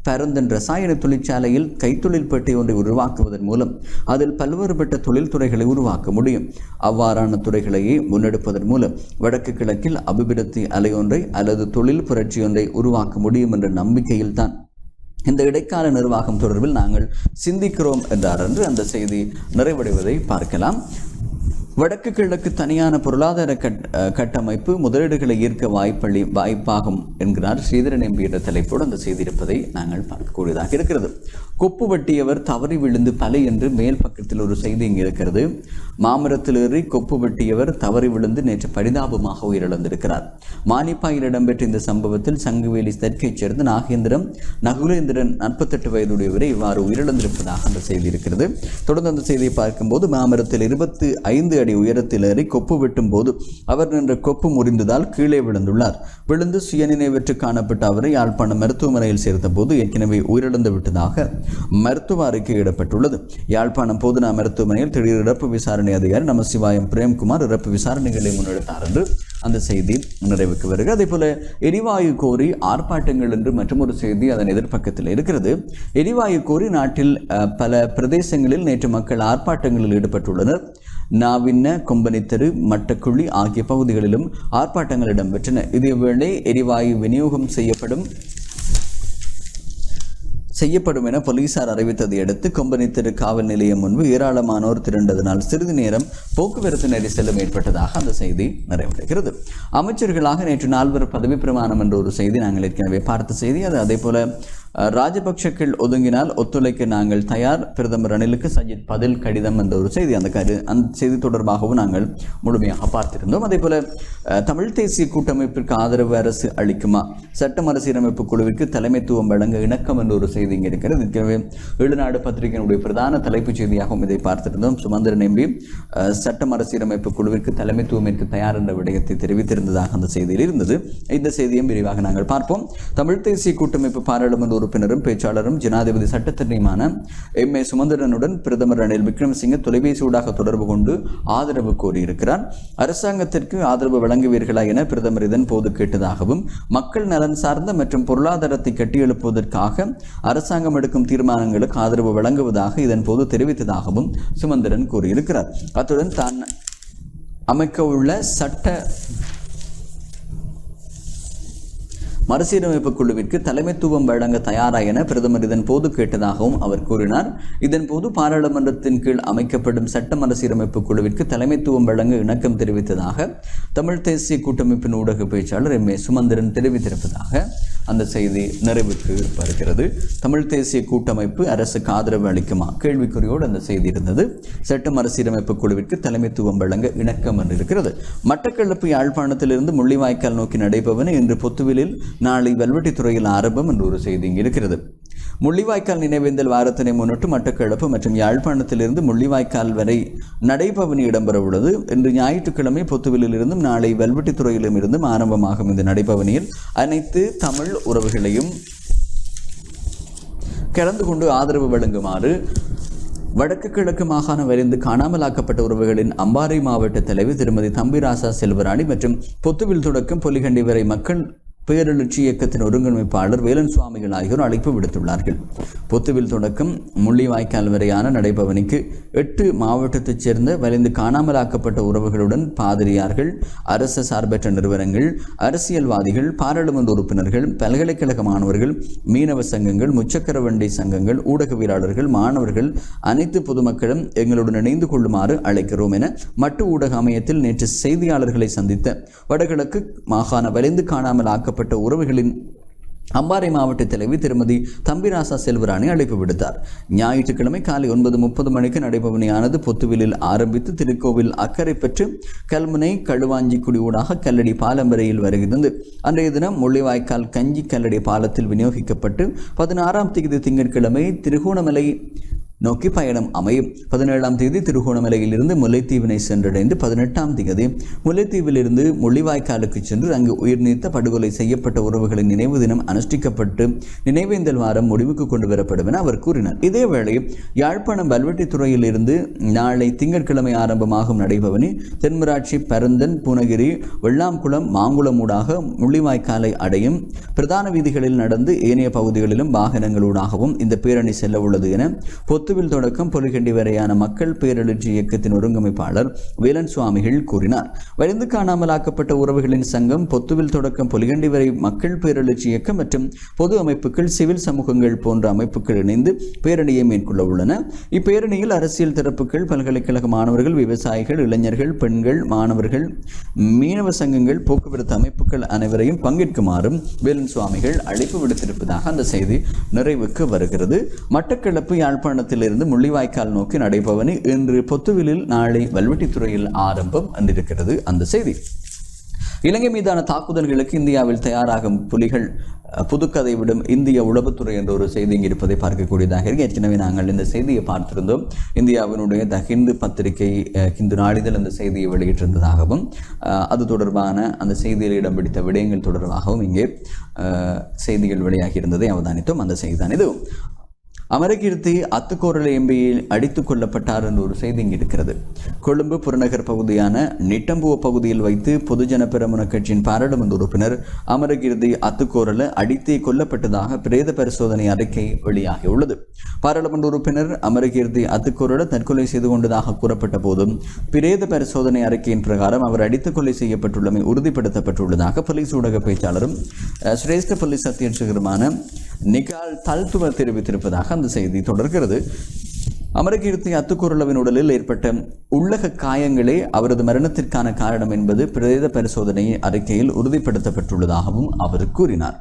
பரந்தன் ரசாயன தொழிற்சாலையில் கைத்தொழில் பெட்டை ஒன்றை உருவாக்குவதன் மூலம் அதில் பல்வேறுபட்ட தொழில்துறைகளை உருவாக்க முடியும். அவ்வாறான துறைகளையே முன்னெடுப்பதன் மூலம் வடக்கு கிழக்கில் அபிவிருத்தி அலையொன்றை அல்லது தொழில் புரட்சி ஒன்றை உருவாக்க முடியும் என்ற நம்பிக்கையில் தான் இந்த இடைக்கால நிர்வாகம் தொடர்பில் நாங்கள் சிந்திக்கிறோம் என்றார் என்று அந்த செய்தி நிறைவடைவதை பார்க்கலாம். வடக்கு கிழக்கு தனியான பொருளாதார கட்டமைப்பு முதலீடுகளை ஈர்க்க வாய்ப்பாகும் என்கிறார் ஸ்ரீதரன் எம்பி என்ற தலைப்போடு அந்த செய்தி இருப்பதை நாங்கள் பார்க்கக்கூடியதாக இருக்கிறது. கொப்பு வெட்டியவர் தவறி விழுந்து பலை என்று மேல் பக்கத்தில் ஒரு செய்தி இங்கே இருக்கிறது. மாமரத்தில் ஏறி கொப்பு வெட்டியவர் தவறி விழுந்து நேற்று பரிதாபமாக உயிரிழந்திருக்கிறார். மானிப்பாயில் இடம்பெற்ற இந்த சம்பவத்தில் சங்குவேலி தெற்கைச் சேர்ந்த நாகேந்திரம் நகுலேந்திரன் 48 வயதுடையவரை இவ்வாறு உயிரிழந்திருப்பதாக அந்த செய்தி இருக்கிறது. தொடர்ந்து அந்த செய்தியை பார்க்கும்போது, மாமரத்தில் 25 அடி உயரத்தில் ஏறி கொப்பு வெட்டும் போது அவர் நின்ற கொப்பு முறிந்ததால் கீழே விழுந்துள்ளார். விழுந்து சுயநினைவற்று காணப்பட்ட அவரை யாழ்ப்பாணம் மருத்துவமனையில் சேர்த்த போது ஏற்கனவே உயிரிழந்து விட்டதாக மருத்துவ அறிக்கையிடப்பட்டுள்ளது. யாழ்ப்பாணம் போதனா மருத்துவமனையில் திடீர் இறப்பு விசாரணை அதிகாரி நமசிவாயம் பிரேம்குமார் இறப்பு விசாரணைகளை முன்னெடுத்தார் என்று அந்த செய்தி நிறைவுக்கு வருகிறது. அதே போல எரிவாயு கோரி ஆர்ப்பாட்டங்கள் என்று மற்றொரு செய்தி அதன் எதிர்ப்பக்கத்தில் இருக்கிறது. எரிவாயு கோரி நாட்டில் பல பிரதேசங்களில் நேற்று மக்கள் ஆர்ப்பாட்டங்களில் ஈடுபட்டுள்ளனர். நாவின்ன, கொம்பனித்தெரு, மட்டக்குழி ஆகிய பகுதிகளிலும் ஆர்ப்பாட்டங்கள் இடம்பெற்றன. இதேவேளை எரிவாயு விநியோகம் செய்யப்படும் என போலீசார் அறிவித்ததை அடுத்து கொம்பனித்தெரு காவல் நிலையம் முன்பு ஏராளமானோர் திரண்டதனால் சிறிது நேரம் போக்குவரத்து நெரிசலும் ஏற்பட்டதாக அந்த செய்தி நிறைவடைகிறது. அமைச்சர்களாக நேற்று 4 பதவி பிரமாணம் என்ற ஒரு செய்தி நாங்கள் ஏற்கனவே பார்த்த செய்தி. அது அதே போல ராஜபக்ஷக்கள் ஒதுங்கினால் ஒத்துழைக்க நாங்கள் தயார், பிரதமர் ரணிலுக்கு சஜித் பதில் கடிதம் என்ற ஒரு செய்தி. அந்த செய்தி தொடர்பாகவும் நாங்கள் முழுமையாக பார்த்திருந்தோம். அதே போல தமிழ் தேசிய கூட்டமைப்பிற்கு ஆதரவு அரசு அளிக்குமா, சட்ட மறுசீரமைப்பு குழுவிற்கு தலைமைத்துவம் வழங்க இணக்கம் என்ற ஒரு செய்தி இங்கே இருக்கிறது. ஏற்கனவே ஈழநாடு பத்திரிகையினுடைய பிரதான தலைப்புச் செய்தியாகவும் இதை பார்த்திருந்தோம். சுமந்திரன் எம்பி சட்ட மறுசீரமைப்பு குழுவிற்கு தலைமைத்துவம் ஏற்க தயார் என்ற விடயத்தை தெரிவித்திருந்ததாக அந்த செய்தியில் இருந்தது. இந்த செய்தியும் விரிவாக நாங்கள் பார்ப்போம். தமிழ் தேசிய கூட்டமைப்பு பாராளுமன்ற உறுப்பினரும் பேச்சாளரும் ஜனாதிபதி சட்டத்தரணியுமான எம்.ஏ. சுமந்திரனுடன் பிரதமர் ரணில் விக்ரமசிங்கே தொலைபேசியூடாக தொடர்பு கொண்டு ஆதரவு கோரியிருக்கிறார். அரசாங்கத்திற்கு ஆதரவு வழங்குவீர்களா என பிரதமர் இதன் போது கேட்டதாகவும், மக்கள் நலன் சார்ந்த மற்றும் பொருளாதாரத்தை கட்டியெழுப்புவதற்காக அரசாங்கம் எடுக்கும் தீர்மானங்களுக்கு ஆதரவு வழங்குவதாக இதன் போது தெரிவித்ததாகவும் சுமந்திரன் கூறியிருக்கிறார். அத்துடன் தான் அமைக்க உள்ள சட்ட மறுசீரமைப்பு குழுவிற்கு தலைமைத்துவம் வழங்க தயாரா என பிரதமர் இதன் போது கேட்டதாகவும் அவர் கூறினார். இதன் போது பாராளுமன்றத்தின் கீழ் அமைக்கப்படும் சட்ட மறுசீரமைப்பு குழுவிற்கு தலைமைத்துவம் வழங்க இணக்கம் தெரிவித்ததாக தமிழ் தேசிய கூட்டமைப்பின் ஊடக பேச்சாளர் எம்.ஏ. சுமந்திரன் தெரிவித்திருப்பதாக அந்த செய்தி நிறைவுக்கு வருகிறது. தமிழ் தேசிய கூட்டமைப்பு அரசுக்கு ஆதரவு அளிக்குமா கேள்விக்குறியோடு அந்த செய்தி இருந்தது. சட்ட மறுசீரமைப்பு குழுவிற்கு தலைமைத்துவம் வழங்க இணக்கம் என்று இருக்கிறது. மட்டக்களப்பு யாழ்ப்பாணத்திலிருந்து முள்ளிவாய்க்கால் நோக்கி நடைபெறுவன இன்று பொத்துவிலில், நாளை வல்வெட்டித்துறையில் ஆரம்பம் என்று ஒரு செய்தி இருக்கிறது. முள்ளிவாய்க்கால் நினைவேந்தல் வாரத்தினை முன்னிட்டு மட்டக்களப்பு மற்றும் யாழ்ப்பாணத்திலிருந்து முள்ளிவாய்க்கால் வரை நடைபவனி இடம்பெற உள்ளது. இன்று ஞாயிற்றுக்கிழமை பொத்துவிலில் இருந்தும் நாளை வல்வெட்டித்துறையிலும் இருந்தும் ஆரம்பமாகும் இந்த நடைபவனியில் அனைத்து தமிழ் உறவுகளையும் கலந்து கொண்டு ஆதரவு வழங்குமாறு வடக்கு கிழக்கு மாகாணம் வரைந்து காணாமலாக்கப்பட்ட உறவுகளின் அம்பாறை மாவட்ட தலைவர் திருமதி தம்பிராசா செல்வராணி மற்றும் பொத்துவில் தொடக்கம் பொலிகண்டி வரை மக்கள் பேரெழுச்சி இயக்கத்தின் ஒருங்கிணைப்பாளர் வேலன் சுவாமிகள் ஆகியோர் அழைப்பு விடுத்துள்ளார்கள். பொத்துவில் தொடக்கம் முள்ளிவாய்க்கால் வரையான நடைபவனிக்கு 8 மாவட்டத்தைச் சேர்ந்த வலிந்து காணாமலாக்கப்பட்ட உறவுகளுடன் பாதிரியார்கள், அரசு சார்பற்ற நிறுவனங்கள், அரசியல்வாதிகள், பாராளுமன்ற உறுப்பினர்கள், பல்கலைக்கழக மாணவர்கள், மீனவ சங்கங்கள், முச்சக்கர வண்டி சங்கங்கள், ஊடகவியலாளர்கள், மாணவர்கள், அனைத்து பொதுமக்களும் எங்களுடன் இணைந்து கொள்ளுமாறு அழைக்கிறோம் என மட்டு ஊடக அமையத்தில் நேற்று செய்தியாளர்களை சந்தித்த வடகிழக்கு மாகாண வலிந்து காணாமல் உறவுகளின் அம்பாறை மாவட்ட தலைவி திருமதி தம்பிராசா செல்வராணி அழைப்பு விடுத்தார். ஞாயிற்றுக்கிழமை காலை 9:30 மணிக்கு நடைபவனியானது பொத்துவிலில் ஆரம்பித்து திருக்கோவில் அக்கறை பெற்று கல்முனை களுவாஞ்சிக்குடி ஊடாக கல்லடி பாலம் வரையில் வருகிறது. அன்றைய தினம் முள்ளிவாய்க்கால் கஞ்சி கல்லடி பாலத்தில் விநியோகிக்கப்பட்டு 16ஆம் தேதி திங்கட்கிழமை திருகோணமலை நோக்கி பயணம் அமையும். 17ஆம் தேதி திருகோணமலையிலிருந்து முல்லைத்தீவினை சென்றடைந்து 18ஆம் தேதி முல்லைத்தீவிலிருந்து முள்ளிவாய்க்காலுக்கு சென்று அங்கு உயிர் நீத்த படுகொலை செய்யப்பட்ட உறவுகளின் நினைவு தினம் அனுஷ்டிக்கப்பட்டு நினைவேந்தல் வாரம் முடிவுக்கு கொண்டு வரப்படும் என அவர் கூறினார். இதேவேளை யாழ்ப்பாணம் வல்வெட்டித்துறையில் இருந்து நாளை திங்கட்கிழமை ஆரம்பமாகும் நடைபவனி தென்மராட்சி, பரந்தன், பூனகிரி, வெள்ளாம்குளம், மாங்குளம் ஊடாக முள்ளிவாய்க்காலை அடையும். பிரதான வீதிகளில் நடந்து ஏனைய பகுதிகளிலும் வாகனங்களூடாகவும் இந்த பேரணி செல்ல உள்ளது என பொத்துவில் தொடக்கம் பொலிகண்டி வரையான மக்கள் பேரெழுச்சி இயக்கத்தின் ஒருங்கிணைப்பாளர் வேலன் சுவாமிகள் கூறினார். வலிந்து காணாமலாக்கப்பட்ட உறவுகளின் சங்கம், பொத்துவில் தொடக்கம் பொலிகண்டி வரை மக்கள் பேரெழுச்சி இயக்கம் மற்றும் பொது அமைப்புகள், சிவில் சமூகங்கள் போன்ற அமைப்புகள் இணைந்து பேரணியை மேற்கொள்ள உள்ளன. இப்பேரணியில் அரசியல் தரப்புகள், பல்கலைக்கழக மாணவர்கள், விவசாயிகள், இளைஞர்கள், பெண்கள், மாணவர்கள், மீனவ சங்கங்கள், போக்குவரத்து அமைப்புகள் அனைவரையும் பங்கேற்குமாறும் வேலன் சுவாமிகள் அழைப்பு விடுத்திருப்பதாக அந்த செய்தி நிறைவுக்கு வருகிறது. மட்டக்களப்பு, யாழ்ப்பாணத்திலிருந்து முள்ளிவாய்க்கால் நோக்கி நடைபவனி இன்று பொத்துவிலில், நாளை வல்வெட்டித்துறையில் ஆரம்பம் என்றிருக்கிறது அந்த செய்தி. இலங்கை மீதான தாக்குதல்களுக்கு இந்தியாவில் தயாராகும் புலிகள், புதுக்கதை விடும் இந்திய உளவுத்துறை என்ற ஒரு செய்தி இங்கு இருப்பதை பார்க்கக்கூடியதாக இருக்கு. ஏற்கனவே நாங்கள் இந்த செய்தியை பார்த்திருந்தோம். இந்தியாவினுடைய த ஹிந்து பத்திரிகை, ஹிந்து நாளிதழ் அந்த செய்தியை வெளியிட்டிருந்ததாகவும் அது தொடர்பான அந்த செய்தியில் இடம் பிடித்த விடயங்கள் தொடர்பாகவும் இங்கே செய்திகள் வெளியாகி இருந்ததை அவதானித்தோம். அந்த செய்தி தான் இது. அமரகீர்த்தி அத்துக்கோரளை எம்பியில் அடித்துக் கொல்லப்பட்டார் என்ற ஒரு செய்தி இங்கு இருக்கிறது. கொழும்பு புறநகர் பகுதியான நிட்டம்புவ பகுதியில் வைத்து பொதுஜன பெரமுன கட்சியின் பாராளுமன்ற உறுப்பினர் அமரகீர்த்தி அத்துக்கோரள அடித்தே கொல்லப்பட்டதாக பிரேத பரிசோதனை அறிக்கை வெளியாகியுள்ளது. பாராளுமன்ற உறுப்பினர் அமரகீர்த்தி அத்துக்கோரள தற்கொலை செய்து கொண்டதாக கூறப்பட்ட போதும் பிரேத பரிசோதனை அறிக்கையின் பிரகாரம் அவர் அடித்துக் கொலை செய்யப்பட்டுள்ளமை உறுதிப்படுத்தப்பட்டுள்ளதாக போலீஸ் ஊடக பேச்சாளரும் சிரேஷ்ட போலீஸ் அத்தியட்சகருமான நிகால் தல்துவ தெரிவித்திருப்பதாக அந்த செய்தி தொடர்கிறது. அமரகீர்த்தி அத்துக்கோரளவின் உடலில் ஏற்பட்ட உள்ளக காயங்களே அவரது மரணத்திற்கான காரணம் என்பது பிரேத பரிசோதனை அறிக்கையில் உறுதிப்படுத்தப்பட்டுள்ளதாகவும் அவர் கூறினார்.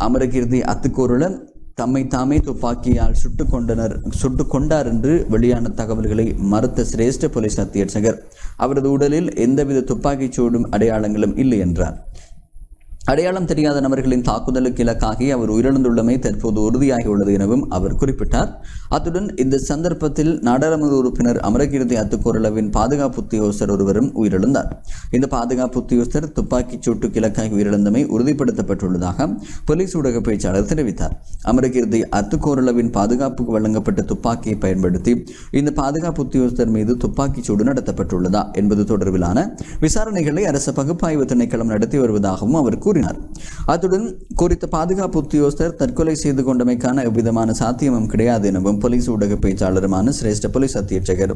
அமரகீர்த்தி அத்துக்கோரள தம்மை தாமே துப்பாக்கியால் சுட்டுக் கொண்டார் என்று வெளியான தகவல்களை மறுத்த சிரேஷ்ட போலீஸ் அத்தியட்சகர் அவரது உடலில் எந்தவித துப்பாக்கிச் சூடும் அடையாளங்களும் இல்லை என்றார். அடையாளம் தெரியாத நபர்களின் தாக்குதலுக்கு இலக்காகி அவர் உயிரிழந்துள்ளமை தற்போது உறுதியாகியுள்ளது எனவும் அவர் குறிப்பிட்டார். அத்துடன் இந்த சந்தர்ப்பத்தில் நாடாளுமன்ற உறுப்பினர் அமரகீர்த்தி அத்துக்கோரளவின் பாதுகாப்பு உத்தியோகஸ்தர் ஒருவரும் உயிரிழந்தார். இந்த பாதுகாப்பு உத்தியோகஸ்தர் துப்பாக்கிச் சூட்டுக்கு இலக்காகி உயிரிழந்தமை உறுதிப்படுத்தப்பட்டுள்ளதாக போலீஸ் ஊடக பேச்சாளர் தெரிவித்தார். அமரகீர்த்தி அத்துக்கோரளவின் பாதுகாப்புக்கு வழங்கப்பட்ட துப்பாக்கியை பயன்படுத்தி இந்த பாதுகாப்பு உத்தியோகஸ்தர் மீது துப்பாக்கிச் சூடு நடத்தப்பட்டுள்ளதா என்பது தொடர்பிலான விசாரணைகளை அரசு பகுப்பாய்வு திணைக்களம் நடத்தி வருவதாகவும் அவர் கூறினார். அத்துடன் குறித்த பாதுகாப்பு உத்தியோகஸ்தர் தற்கொலை செய்து கொண்டமைக்கான எவ்விதமான சாத்தியமும் கிடையாது எனவும் போலீஸ் ஊடக பேச்சாளருமான சிரேஷ்ட போலீஸ் அத்தியட்சகர்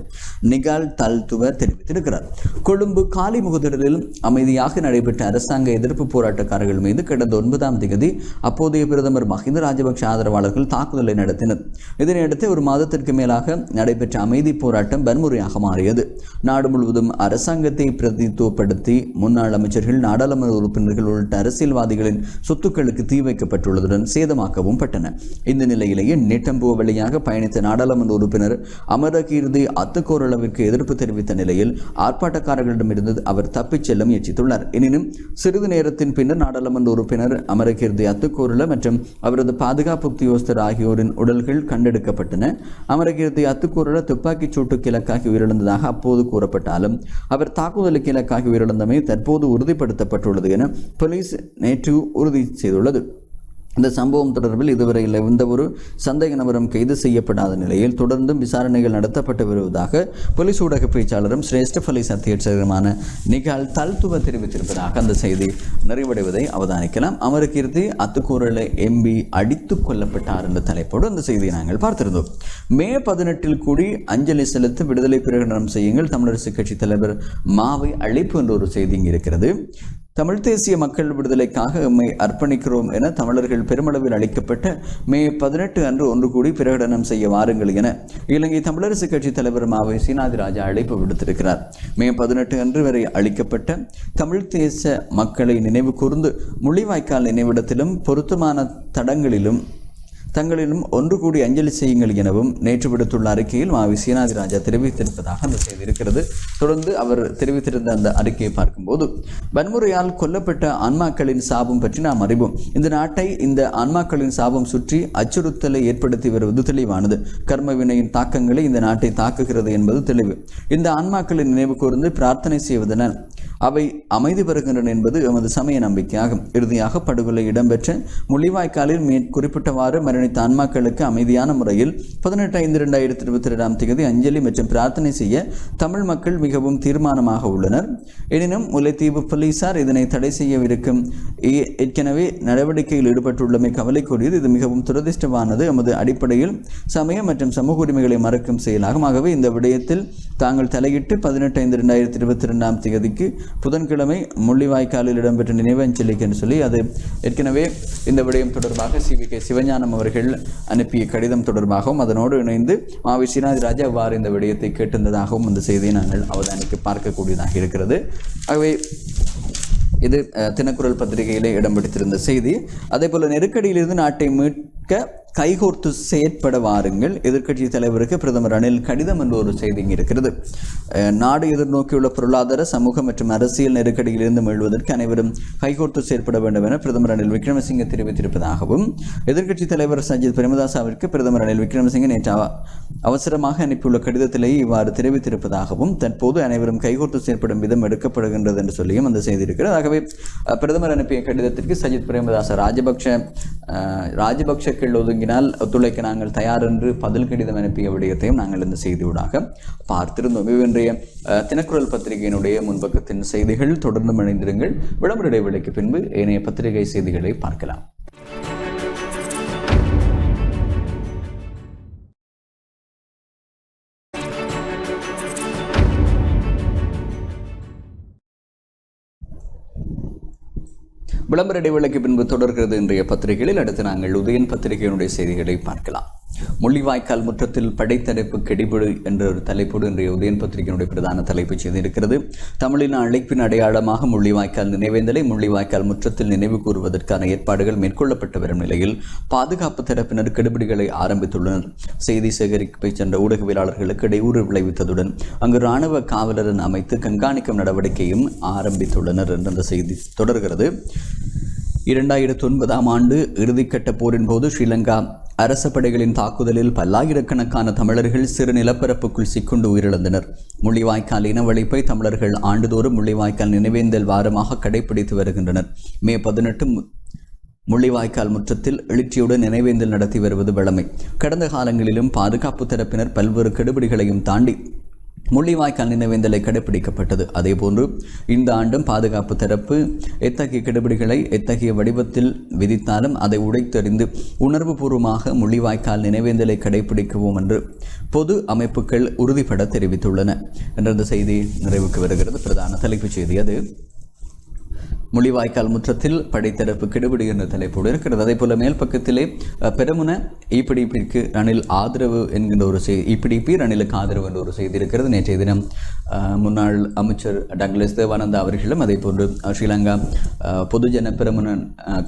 நிகால் தல்துவ தெரிவித்திருக்கிறார். கொழும்பு காலிமுகத்திடலில் அமைதியாக நடைபெற்ற அரசாங்க எதிர்ப்பு போராட்டக்காரர்கள் மீது கடந்த 9ஆம் தேதி அப்போதைய பிரதமர் மஹிந்த ராஜபக்ஷ ஆதரவாளர்கள் தாக்குதலை நடத்தினர். இதனையடுத்து ஒரு மாதத்திற்கு மேலாக நடைபெற்ற அமைதி போராட்டம் வன்முறையாக மாறியது. நாடு முழுவதும் அரசாங்கத்தை பிரதித்துவப்படுத்தி முன்னாள் அமைச்சர்கள், நாடாளுமன்ற உறுப்பினர்கள் உள்ளிட்ட அரசியல்வாதிகளின் சொத்துக்களுக்கு தீ வைக்கப்பட்டுள்ளதுடன் சேதமாக்கவும் பட்டன. இந்த நிலையிலேயே நெட்டம்புவ வழியாக பயணித்த நாடாளுமன்ற உறுப்பினர் அமரகீர்த்தி அத்துக்கோரளவிற்கு எதிர்ப்பு தெரிவித்த நிலையில் ஆர்ப்பாட்டக்காரர்களிடமிருந்து அவர் தப்பிச் செல்ல முயற்சித்துள்ளார். எனினும் சிறிது நேரத்தின் பின்னர் நாடாளுமன்ற உறுப்பினர் அமரகீர்த்தி அத்துக்கோரள மற்றும் அவரது பாதுகாப்பு உத்தியோகஸ்தர் ஆகியோரின் உடல்கள் கண்டெடுக்கப்பட்டன. அமரகீர்த்தி அத்துக்கோரள துப்பாக்கிச் சூட்டுக்கு இலக்காகி உயிரிழந்ததாக அப்போது கூறப்பட்டாலும் அவர் தாக்குதலுக்கு இலக்காகி உயிரிழந்தமை தற்போது உறுதிப்படுத்தப்பட்டுள்ளது என போலீஸ் நேற்று உறுதி செய்துள்ளது. இந்த சம்பவம் தொடர்பில் இதுவரை எந்த ஒரு சந்தேக நபரும் கைது செய்யப்படாத நிலையில் தொடர்ந்தும் விசாரணைகள் நடத்தப்பட்டு வருவதாக போலீஸ் ஊடக பேச்சாளரும் சிரேஷ்ட போலீஸ் அத்தியட்சகருமான நிகால் தல்துவ தெரிவித்திருப்பதாக அந்த செய்தி நிறைவடைவதை அவதானிக்கலாம். அமரகீர்த்தி அத்துக்கூரல எம்பி அடித்துக் கொல்லப்பட்டார் என்ற தலைப்போடு அந்த செய்தியை நாங்கள் பார்த்திருந்தோம். மே 18 கூடி அஞ்சலி செலுத்த விடுதலை பிரகடனம் செய்யுங்கள் தமிழரசுக் கட்சி தலைவர் மாவை அழைப்பு என்ற ஒரு செய்தி இங்கு இருக்கிறது. தமிழ் தேசிய மக்கள் விடுதலைக்காக எம்மை அர்ப்பணிக்கிறோம் என தமிழர்கள் பெருமளவில் அளிக்கப்பட்ட மே 18 அன்று ஒன்று கூடி பிரகடனம் செய்ய வாருங்கள் என இலங்கை தமிழரசுக் கட்சி தலைவர் மாவை சீனாதிராஜா அழைப்பு விடுத்திருக்கிறார். மே 18 அன்று வரை அளிக்கப்பட்ட தமிழ் தேச மக்களை நினைவு கூர்ந்து முள்ளிவாய்க்கால் நினைவிடத்திலும் பொருத்தமான தங்களிலும் ஒன்று கூடி அஞ்சலி செய்யுங்கள் எனவும் நேற்று விடுத்துள்ள அறிக்கையில் மாவி சீனாதிராஜா தெரிவித்திருப்பதாக அந்த செய்தி இருக்கிறது. தொடர்ந்து அவர் தெரிவித்திருந்த அந்த அறிக்கையை பார்க்கும்போது வன்முறையால் கொல்லப்பட்ட ஆன்மாக்களின் சாபம் பற்றி நாம் அறிவோம். இந்த நாட்டை இந்த ஆன்மாக்களின் சாபம் சுற்றி அச்சுறுத்தலை ஏற்படுத்தி வருவது தெளிவானது. கர்ம வினையின் தாக்கங்களை இந்த நாட்டை தாக்குகிறது என்பது தெளிவு. இந்த ஆன்மாக்களின் நினைவு கூர்ந்து பிரார்த்தனை செய்வதனால் அவை அமைதி பெறுகின்றன என்பது எமது சமய நம்பிக்கையாகும். இறுதியாக படுகொலை இடம்பெற்ற முள்ளிவாய்க்காலில் குறிப்பிட்டவாறு மரணித்த ஆன்மாக்களுக்கு அமைதியான முறையில் 18/5/2022 அஞ்சலி மற்றும் பிரார்த்தனை செய்ய தமிழ் மக்கள் மிகவும் தீர்மானமாக உள்ளனர். எனினும் முல்லைத்தீவு போலீசார் இதனை தடை செய்யவிருக்கும் ஏற்கனவே நடவடிக்கையில் ஈடுபட்டுள்ளமை கவலைக்குரியது. இது மிகவும் துரதிர்ஷ்டமானது. எமது அடிப்படையில் சமய மற்றும் சமூக உரிமைகளை மறுக்கும் செயலாகும். ஆகவே இந்த விடயத்தில் தாங்கள் தலையிட்டு 18/5/2022 புதன்கிழமை முள்ளிவாய்க்காலில் இடம்பெற்ற நினைவஞ்சலிக்கு என்று சொல்லி அது ஏற்கனவே இந்த விடயம் தொடர்பாக CVK சிவஞானம் அவர்கள் அனுப்பிய கடிதம் தொடர்பாகவும் அதனோடு இணைந்து மாவி சீனாதிராஜா அவ்வாறு இந்த விடயத்தை கேட்டிருந்ததாகவும் இந்த செய்தியை நாங்கள் அவதானிக்க பார்க்கக்கூடியதாக இருக்கிறது. ஆகவே இது தினக்குரல் பத்திரிகையிலே இடம் பிடித்திருந்த செய்தி. அதே போல நெருக்கடியிலிருந்து நாட்டை மீட்க கைகோர்த்து செயற்பட வாருங்கள் எதிர்க்கட்சி தலைவருக்கு பிரதமர் ரணில் கடிதம் என்ற ஒரு செய்தி இருக்கிறது. நாடு எதிர்நோக்கியுள்ள பொருளாதார சமூக மற்றும் அரசியல் நெருக்கடியிலிருந்து மீள்வதற்கு அனைவரும் கைகோர்த்து செயற்பட வேண்டும் என பிரதமர் ரணில் விக்ரமசிங்கே தெரிவித்திருப்பதாகவும் எதிர்க்கட்சி தலைவர் சஜித் பிரேமதாசவிற்கு பிரதமர் ரணில் விக்ரமசிங்கே நேற்று அவசரமாக அனுப்பியுள்ள கடிதத்திலேயே இவ்வாறு தெரிவித்திருப்பதாகவும் தற்போது அனைவரும் கைகோர்த்து செயற்படும் விதம் எடுக்கப்படுகின்றது என்று சொல்லியும் அந்த செய்தி இருக்கிறது. ஆகவே பிரதமர் அனுப்பிய கடிதத்திற்கு சஜித் பிரேமதாச ராஜபக்ஷக்கள் ஒத்துழைக்க நாங்கள் தயார் என்று பதில் கடிதம் அனுப்பிய விடயத்தையும் நாங்கள் இந்த செய்தியூடாக பார்த்திருந்தோம். இன்றைய தினக்குரல் பத்திரிகையினுடைய முன்பக்கத்தின் செய்திகள். தொடர்ந்து இணைந்திருங்கள். விளம்பர இடைவேளைக்கு பின்பு ஏனைய பத்திரிகை செய்திகளை பார்க்கலாம். விளம்பர இடைவேளைக்கு பின்பு தொடர்கிறது இன்றைய பத்திரிகைகளில். அடுத்து நாங்கள் உதயன் பத்திரிகையினுடைய செய்திகளை பார்க்கலாம். முள்ளிவாய்க்கால் முற்றத்தில் படைத்தரப்பு கெடிபிடு என்ற ஒரு தலைப்போடு இன்றைய உதயன் பத்திரிகையினுடைய பிரதான தலைப்புச் செய்தி இருக்கிறது. தமிழின் அழைப்பின் அடையாளமாக முள்ளிவாய்க்கால் நினைவேந்தலை முள்ளிவாய்க்கால் முற்றத்தில் நினைவு கூறுவதற்கான ஏற்பாடுகள் மேற்கொள்ளப்பட்டு வரும் நிலையில் பாதுகாப்பு தரப்பினர் கெடுபிடிகளை ஆரம்பித்துள்ளனர். செய்தி சேகரிப்பை சென்ற ஊடகவியலாளர்களுக்கு இடையூறு விளைவித்ததுடன் அங்கு இராணுவ காவலரன் அமைத்து கண்காணிக்கும் நடவடிக்கையும் ஆரம்பித்துள்ளனர் என்ற அந்த செய்தி தொடர்கிறது. 2009ஆம் ஆண்டு இறுதிக்கட்ட போரின் போது ஸ்ரீலங்கா அரச படைகளின் தாக்குதலில் பல்லாயிரக்கணக்கான தமிழர்கள் சிறு நிலப்பரப்புக்குள் சிக்குண்டு உயிரிழந்தனர். முள்ளிவாய்க்கால் இனவழிப்பை தமிழர்கள் ஆண்டுதோறும் முள்ளிவாய்க்கால் நினைவேந்தல் வாரமாக கடைபிடித்து வருகின்றனர். மே 18 முள்ளிவாய்க்கால் முற்றத்தில் எழுச்சியுடன் நினைவேந்தல் நடத்தி வருவது வழமை. கடந்த காலங்களிலும் பாதுகாப்பு தரப்பினர் பல்வேறு கெடுபிடிகளையும் தாண்டி முள்ளிவாய்க்கால் நினைவேந்தலை கடைபிடிக்கப்பட்டது. அதேபோன்று இந்த ஆண்டும் பாதுகாப்பு தரப்பு எத்தகைய கெடுபிடிகளை எத்தகைய வடிவத்தில் விதித்தாலும் அதை உடைத்தெறிந்து உணர்வுபூர்வமாக முள்ளிவாய்க்கால் நினைவேந்தலை கடைபிடிக்குவோம் என்று பொது அமைப்புகள் உறுதிபட தெரிவித்துள்ளன என்ற செய்தி நிறைவுக்கு வருகிறது. பிரதான தலைப்புச் செய்தி அது முள்ளிவாய்க்கால் முற்றத்தில் படைத்தரப்பு கெடுபிடி என்ற தலைப்போடு இருக்கிறது. அதே போல மேல் பக்கத்திலே பெருமுன இபிடிபிற்கு ரணில் ஆதரவு என்கின்ற ஒரு செய்தி, இபிடிபி ரணிலுக்கு ஆதரவு என்ற ஒரு செய்தி இருக்கிறது. நேற்றைய தினம் முன்னாள் அமைச்சர் டக்ளஸ் தேவானந்தா அவர்களும் அதே போன்று ஸ்ரீலங்கா பொதுஜன பெரமுன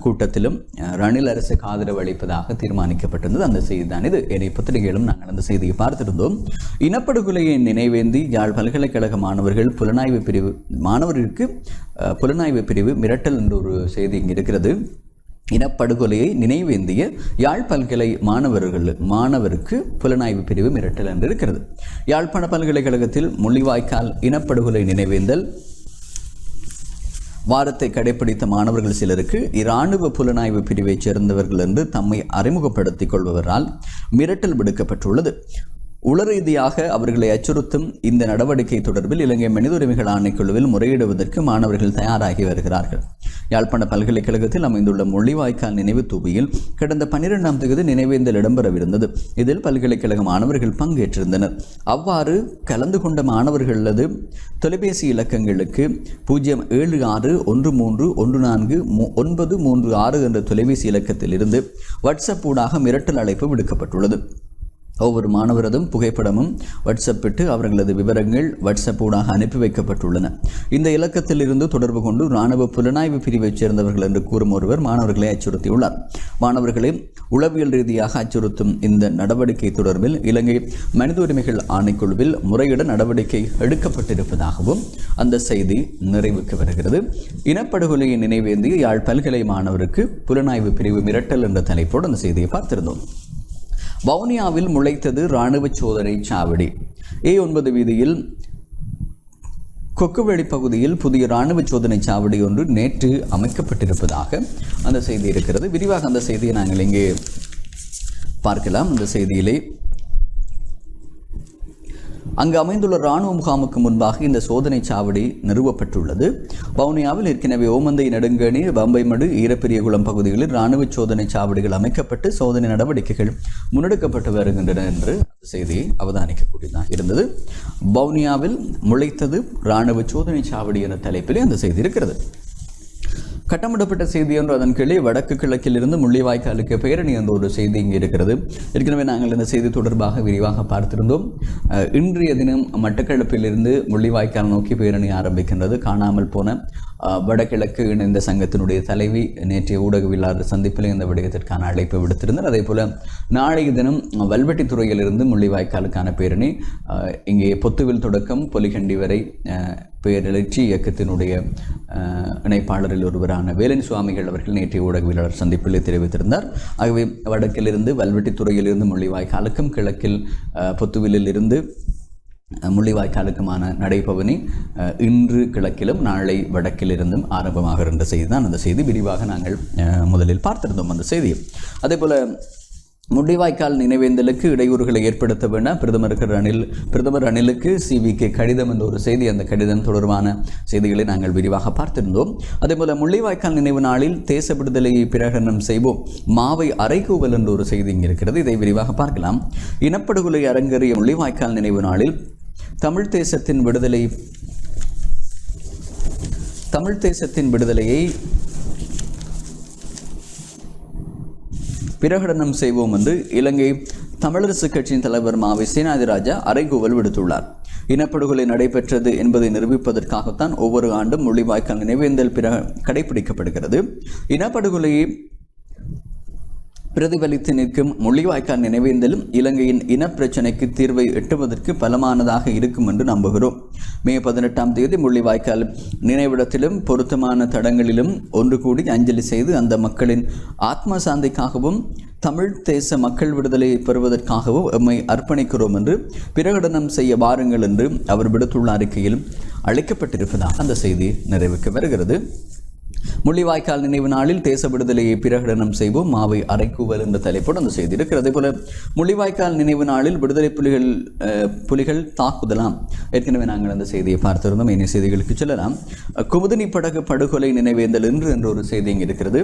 கூட்டத்திலும் ரணில் அரசுக்கு ஆதரவு அளிப்பதாக தீர்மானிக்கப்பட்டிருந்தது. அந்த செய்தி தான் இது. ஏனைய பத்திரிகைகளும் நாங்கள் அந்த செய்தியை பார்த்திருந்தோம். இனப்படுகொலையை நினைவேந்தி யாழ் பல்கலைக்கழக மாணவருக்கு புலனாய்வு பிரிவு மிரட்டல் என்ற ஒரு செய்தி இங்கே இருக்கிறது. இனப்படுகொலையை நினைவேந்திய யாழ் பல்கலை மாணவருக்கு புலனாய்வு பிரிவு மிரட்டல் என்று இருக்கிறது. யாழ்ப்பாண பல்கலைக்கழகத்தில் முள்ளிவாய்க்கால் இனப்படுகொலை நினைவேந்தல் வாரத்தை கடைபிடித்த மாணவர்கள் சிலருக்கு இராணுவ புலனாய்வு பிரிவைச் சேர்ந்தவர்கள் என்று தம்மை அறிமுகப்படுத்திக் கொள்பவரால் மிரட்டல் விடுக்கப்பட்டுள்ளது. உளரீதியாக அவர்களை அச்சுறுத்தும் இந்த நடவடிக்கை தொடர்பில் இலங்கை மனித உரிமைகள் ஆணைக்குழுவில் முறையிடுவதற்கு மாணவர்கள் தயாராகி வருகிறார்கள். யாழ்ப்பாண பல்கலைக்கழகத்தில் அமைந்துள்ள முள்ளிவாய்க்கால் நினைவு தூபியில் கடந்த 12ஆம் தேதி நினைவேந்தல் இடம்பெறவிருந்தது. இதில் பல்கலைக்கழக மாணவர்கள் பங்கேற்றிருந்தனர். அவ்வாறு கலந்து கொண்ட மாணவர்களது தொலைபேசி இலக்கங்களுக்கு 07613141936 என்ற தொலைபேசி இலக்கத்தில் இருந்து வாட்ஸ்அப் ஊடாக மிரட்டல் அழைப்பு விடுக்கப்பட்டுள்ளது. ஒவ்வொரு மாணவரதும் புகைப்படமும் வாட்ஸ்அப்பிட்டு அவர்களது விவரங்கள் வாட்ஸ்அப் ஊடாக அனுப்பி வைக்கப்பட்டுள்ளன. இந்த இலக்கத்தில் இருந்து தொடர்பு கொண்டு இராணுவ புலனாய்வு பிரிவைச் சேர்ந்தவர்கள் என்று கூறும் ஒருவர் மாணவர்களை அச்சுறுத்தியுள்ளார். மாணவர்களை உளவியல் ரீதியாக அச்சுறுத்தும் இந்த நடவடிக்கை தொடர்பில் இலங்கை மனித உரிமைகள் ஆணைக்குழுவில் முறையிட நடவடிக்கை எடுக்கப்பட்டிருப்பதாகவும் அந்த செய்தி நிறைவுக்கு வருகிறது. இனப்படுகொலையை நினைவேந்திய யாழ் பல்கலை மாணவருக்கு புலனாய்வு பிரிவு மிரட்டல் என்ற தலைப்போடு அந்த செய்தியை பார்த்திருந்தோம். வவுனியாவில் முளைத்தது இராணுவ சோதனை சாவடி. A9 வீதியில் கொக்குவெளி பகுதியில் புதிய இராணுவ சோதனை சாவடி ஒன்று நேற்று அமைக்கப்பட்டிருப்பதாக அந்த செய்தி இருக்கிறது. விரிவாக அந்த செய்தியை நாங்கள் இங்கே பார்க்கலாம். அந்த செய்தியிலே அங்கு அமைந்துள்ள இராணுவ முகாமுக்கு முன்பாக இந்த சோதனை சாவடி நிறுவப்பட்டுள்ளது. வவுனியாவில் ஏற்கனவே ஓமந்தை, நெடுங்கணி, பம்பைமடு, ஈரப்பெரியகுளம் பகுதிகளில் இராணுவ சோதனை சாவடிகள் அமைக்கப்பட்டு சோதனை நடவடிக்கைகள் முன்னெடுக்கப்பட்டு வருகின்றன என்று செய்தி அவதானிக்கக்கூடியதாக இருந்தது. வவுனியாவில் முளைத்தது இராணுவ சோதனை சாவடி என தலைப்பிலே அந்த செய்தி இருக்கிறது. கட்டமிடப்பட்ட செய்தி ஒன்று அதன் கீழே வடக்கு கிழக்கில் இருந்து முள்ளிவாய்க்காலுக்கு பேரணி என்ற ஒரு செய்தி இங்கே இருக்கிறது. ஏற்கனவே நாங்கள் இந்த செய்தி தொடர்பாக விரிவாக பார்த்திருந்தோம். இன்றைய தினம் மட்டக்களப்பிலிருந்து முள்ளிவாய்க்கால் நோக்கி பேரணி ஆரம்பிக்கின்றது. காணாமல் போன வடகிழக்கு இணைந்த சங்கத்தினுடைய தலைவி நேற்றைய ஊடகவியலாளர் சந்திப்பில் இந்த விடயத்திற்கான அழைப்பை விடுத்திருந்தார். அதே போல நாளைய தினம் வல்வெட்டித்துறையிலிருந்து முள்ளிவாய்க்காலுக்கான பேரணி இங்கே பொத்துவில் தொடக்கம் பொலிகண்டி வரை பேரெழுச்சி இயக்கத்தினுடைய இணைப்பாளரில் ஒருவரான வேலன் சுவாமிகள் அவர்கள் நேற்றைய ஊடகவியலாளர் சந்திப்பில் தெரிவித்திருந்தார். ஆகவே வடக்கிலிருந்து வல்வெட்டித்துறையிலிருந்து முள்ளிவாய்க்காலுக்கும், கிழக்கில் பொத்துவிலில் இருந்து முள்ளிவாய்க்காலுக்குமான நடைபவனி இன்று கிழக்கிலும் நாளை வடக்கிலிருந்தும் ஆரம்பமாகின்ற செய்தி தான் அந்த செய்தி. விரிவாக நாங்கள் முதலில் பார்த்திருந்தோம் அந்த செய்தியை. அதே போல முள்ளிவாய்க்கால் நினைவேந்தலுக்கு இடையூறுகளை ஏற்படுத்த வேண்டாம், பிரதமர் ரணிலுக்கு CVK கடிதம் என்ற ஒரு செய்தி. அந்த கடிதம் தொடர்பான செய்திகளை நாங்கள் விரிவாக பார்த்திருந்தோம். அதேபோல முள்ளிவாய்க்கால் நினைவு நாளில் தேச விடுதலையை பிரகடனம் செய்வோம், மாவை அறைகூவல் என்ற ஒரு செய்தி இங்கே இருக்கிறது. இதை விரிவாக பார்க்கலாம். இனப்படுகொலை அரங்கேறிய முள்ளிவாய்க்கால் நினைவு நாளில் தமிழ் தேசத்தின் விடுதலையை பிரகடனம் செய்வோம் என்று இலங்கை தமிழரசு கட்சியின் தலைவர் மாவை சேனாதிராஜா அறைகூவல் விடுத்துள்ளார். இனப்படுகொலை நடைபெற்றது என்பதை நிரூபிப்பதற்காகத்தான் ஒவ்வொரு ஆண்டும் முள்ளிவாய்க்கால் நினைவேந்தல் கடைபிடிக்கப்படுகிறது. இனப்படுகொலையை பிரதிபலித்து நிற்கும் முள்ளிவாய்க்கால் நினைவேந்தலும் இலங்கையின் இனப்பிரச்சினைக்கு தீர்வை எட்டுவதற்கு பலமானதாக இருக்கும் என்று நம்புகிறோம். மே 18ஆம் தேதி முள்ளிவாய்க்கால் நினைவிடத்திலும் பொருத்தமான தடங்களிலும் ஒன்று கூடி அஞ்சலி செய்து அந்த மக்களின் ஆத்ம சாந்திக்காகவும் தமிழ் தேச மக்கள் விடுதலையை பெறுவதற்காகவும் எம்மை அர்ப்பணிக்கிறோம் என்று பிரகடனம் செய்ய வாருங்கள் என்று அவர் விடுத்துள்ள அறிக்கையில் அழைக்கப்பட்டிருப்பதாக அந்த செய்தி நிறைவுக்கு வருகிறது. முள்ளிவாய்க்கால் நினைவு நாளில் தேச விடுதலையை பிரகடனம் செய்வோம், மாவை அறைகூவல் என்ற தலைப்போடு அந்த செய்தி இருக்கிறது. அதே போல முள்ளிவாய்க்கால் நினைவு நாளில் விடுதலை புலிகள் தாக்குதலாம். ஏற்கனவே நாங்கள் அந்த செய்தியை பார்த்திருந்தோம். இனி செய்திகளுக்கு செல்லலாம். குமுதினி படகு படுகொலை நினைவேந்தல் இன்று என்ற ஒரு செய்தி இங்கே இருக்கிறது.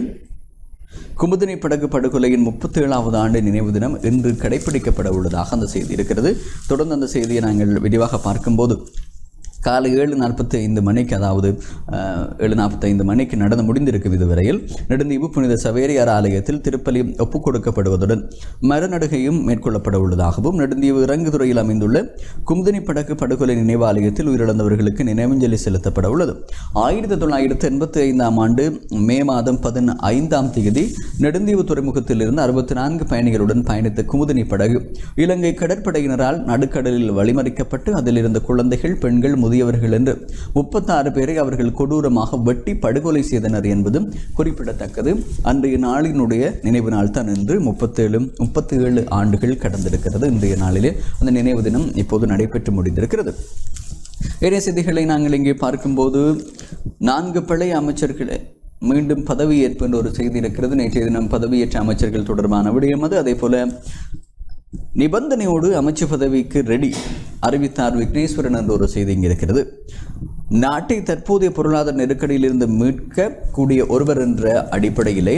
குமுதினி படகு படுகொலையின் 37வது ஆண்டு நினைவு தினம் இன்று கடைபிடிக்கப்பட உள்ளதாக அந்த செய்தி இருக்கிறது. தொடர்ந்து அந்த செய்தியை நாங்கள் விரிவாக பார்க்கும்போது காலை 7:45 மணிக்கு, அதாவது 7:45 மணிக்கு நடந்து முடிந்திருக்கும். இதுவரையில் நெடுந்தீவு புனித சவேரியார் ஆலயத்தில் திருப்பலி ஒப்புக் கொடுக்கப்படுவதுடன் மரநடுகையும் மேற்கொள்ளப்பட உள்ளதாகவும், நெடுந்தீவு இறங்குதுறையில் அமைந்துள்ள குமுதினி படகு படுகொலை நினைவாலயத்தில் உயிரிழந்தவர்களுக்கு நினைவஞ்சலி செலுத்தப்பட உள்ளது. 1985 ஆண்டு மே மாதம் 15ஆம் தேதி நெடுந்தீவு துறைமுகத்திலிருந்து 64 பயணிகளுடன் பயணித்த குமுதினி படகு இலங்கை கடற்படையினரால் நடுக்கடலில் வழிமறிக்கப்பட்டு அதில் இருந்த குழந்தைகள், பெண்கள், முதியவர்கள் என்று 36 பேரை அவர்கள் கொடூரமாக வெட்டி படுகொலை செய்தனர் என்பதும் குறிப்பிடத்தக்கது. அன்றைய நாளினுடைய நினைவு நாள் தான் என்று 37 ஆண்டுகள் கடந்திருக்கிறது. இன்றைய நாளிலே அந்த நினைவு தினம் இப்போது நடைபெற்று முடிந்திருக்கிறது. ஏனைய செய்திகளை நாங்கள் இங்கே பார்க்கும்போது 4 பழைய அமைச்சர்களை மீண்டும் பதவியேற்பு என்ற ஒரு செய்தி இருக்கிறது. நேற்றைய தினம் பதவியேற்ற அமைச்சர்கள் தொடர்பான விடயம் அது. அதே போல நிபந்தனையோடு அமைச்சு பதவிக்கு ரெடி அறிவித்தார் விக்னேஸ்வரன் என்ற ஒரு செய்தி இங்கே இருக்கிறது. நாட்டை தற்போதைய பொருளாதார நெருக்கடியிலிருந்து மீட்கக்கூடிய ஒருவர் என்ற அடிப்படையிலே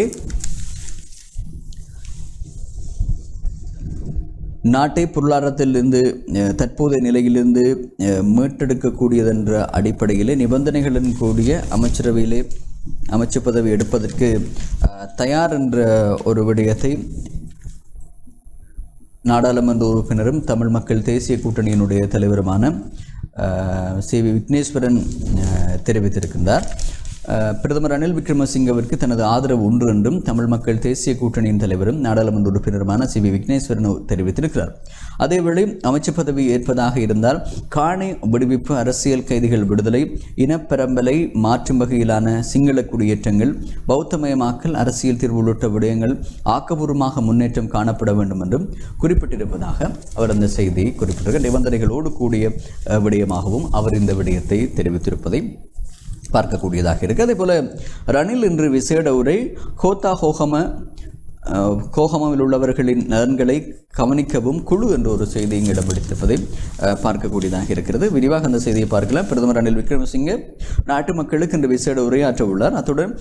நாட்டை பொருளாதாரத்திலிருந்து தற்போதைய நிலையிலிருந்து மீட்டெடுக்கக்கூடியதென்ற அடிப்படையிலே நிபந்தனைகளுடன் கூடிய அமைச்சரவையிலே அமைச்சு பதவி எடுப்பதற்கு தயார் என்ற ஒரு விடயத்தை நாடாளுமன்ற உறுப்பினரும் தமிழ் மக்கள் தேசிய கூட்டணியினுடைய தலைவருமான சி.வி. விக்னேஸ்வரன் தெரிவித்திருக்கின்றார். பிரதமர் ரணில் விக்ரமசிங்கவிற்கு தனது ஆதரவு உண்டு என்றும் தமிழ் மக்கள் தேசிய கூட்டணியின் தலைவரும் நாடாளுமன்ற உறுப்பினருமான சி.வி. விக்னேஸ்வரன் தெரிவித்திருக்கிறார். அதேவேளை அமைச்சு பதவி ஏற்பதாக இருந்தால் காணி விடுவிப்பு, அரசியல் கைதிகள் விடுதலை, இனப்பெரம்பலை மாற்றும் வகையிலான சிங்கள குடியேற்றங்கள், பௌத்தமயமாக்கல், அரசியல் தீர்வு உள்ளிட்ட விடயங்கள் ஆக்கப்பூர்வமாக முன்னேற்றம் காணப்பட வேண்டும் என்றும் குறிப்பிட்டிருப்பதாக அவர் அந்த செய்தியை குறிப்பிட்டிருக்கிறார். நிபந்தனைகளோடு கூடிய விடயமாகவும் அவர் இந்த விடயத்தை தெரிவித்திருப்பதை பார்க்கக்கூடியதாக இருக்குது. அதே போல ரணில் இன்று விசேட உரை கோகமாவில் உள்ளவர்களின் நலன்களை கவனிக்கவும் குழு என்ற ஒரு செய்தி இங்கிடம் பிடித்திருப்பதை பார்க்கக்கூடியதாக இருக்கிறது. விரிவாக அந்த செய்தியை பார்க்கலாம். பிரதமர் ரணில் விக்ரமசிங்கே நாட்டு மக்களுக்கு இன்று விசேட உரையாற்ற உள்ளார். அத்துடன்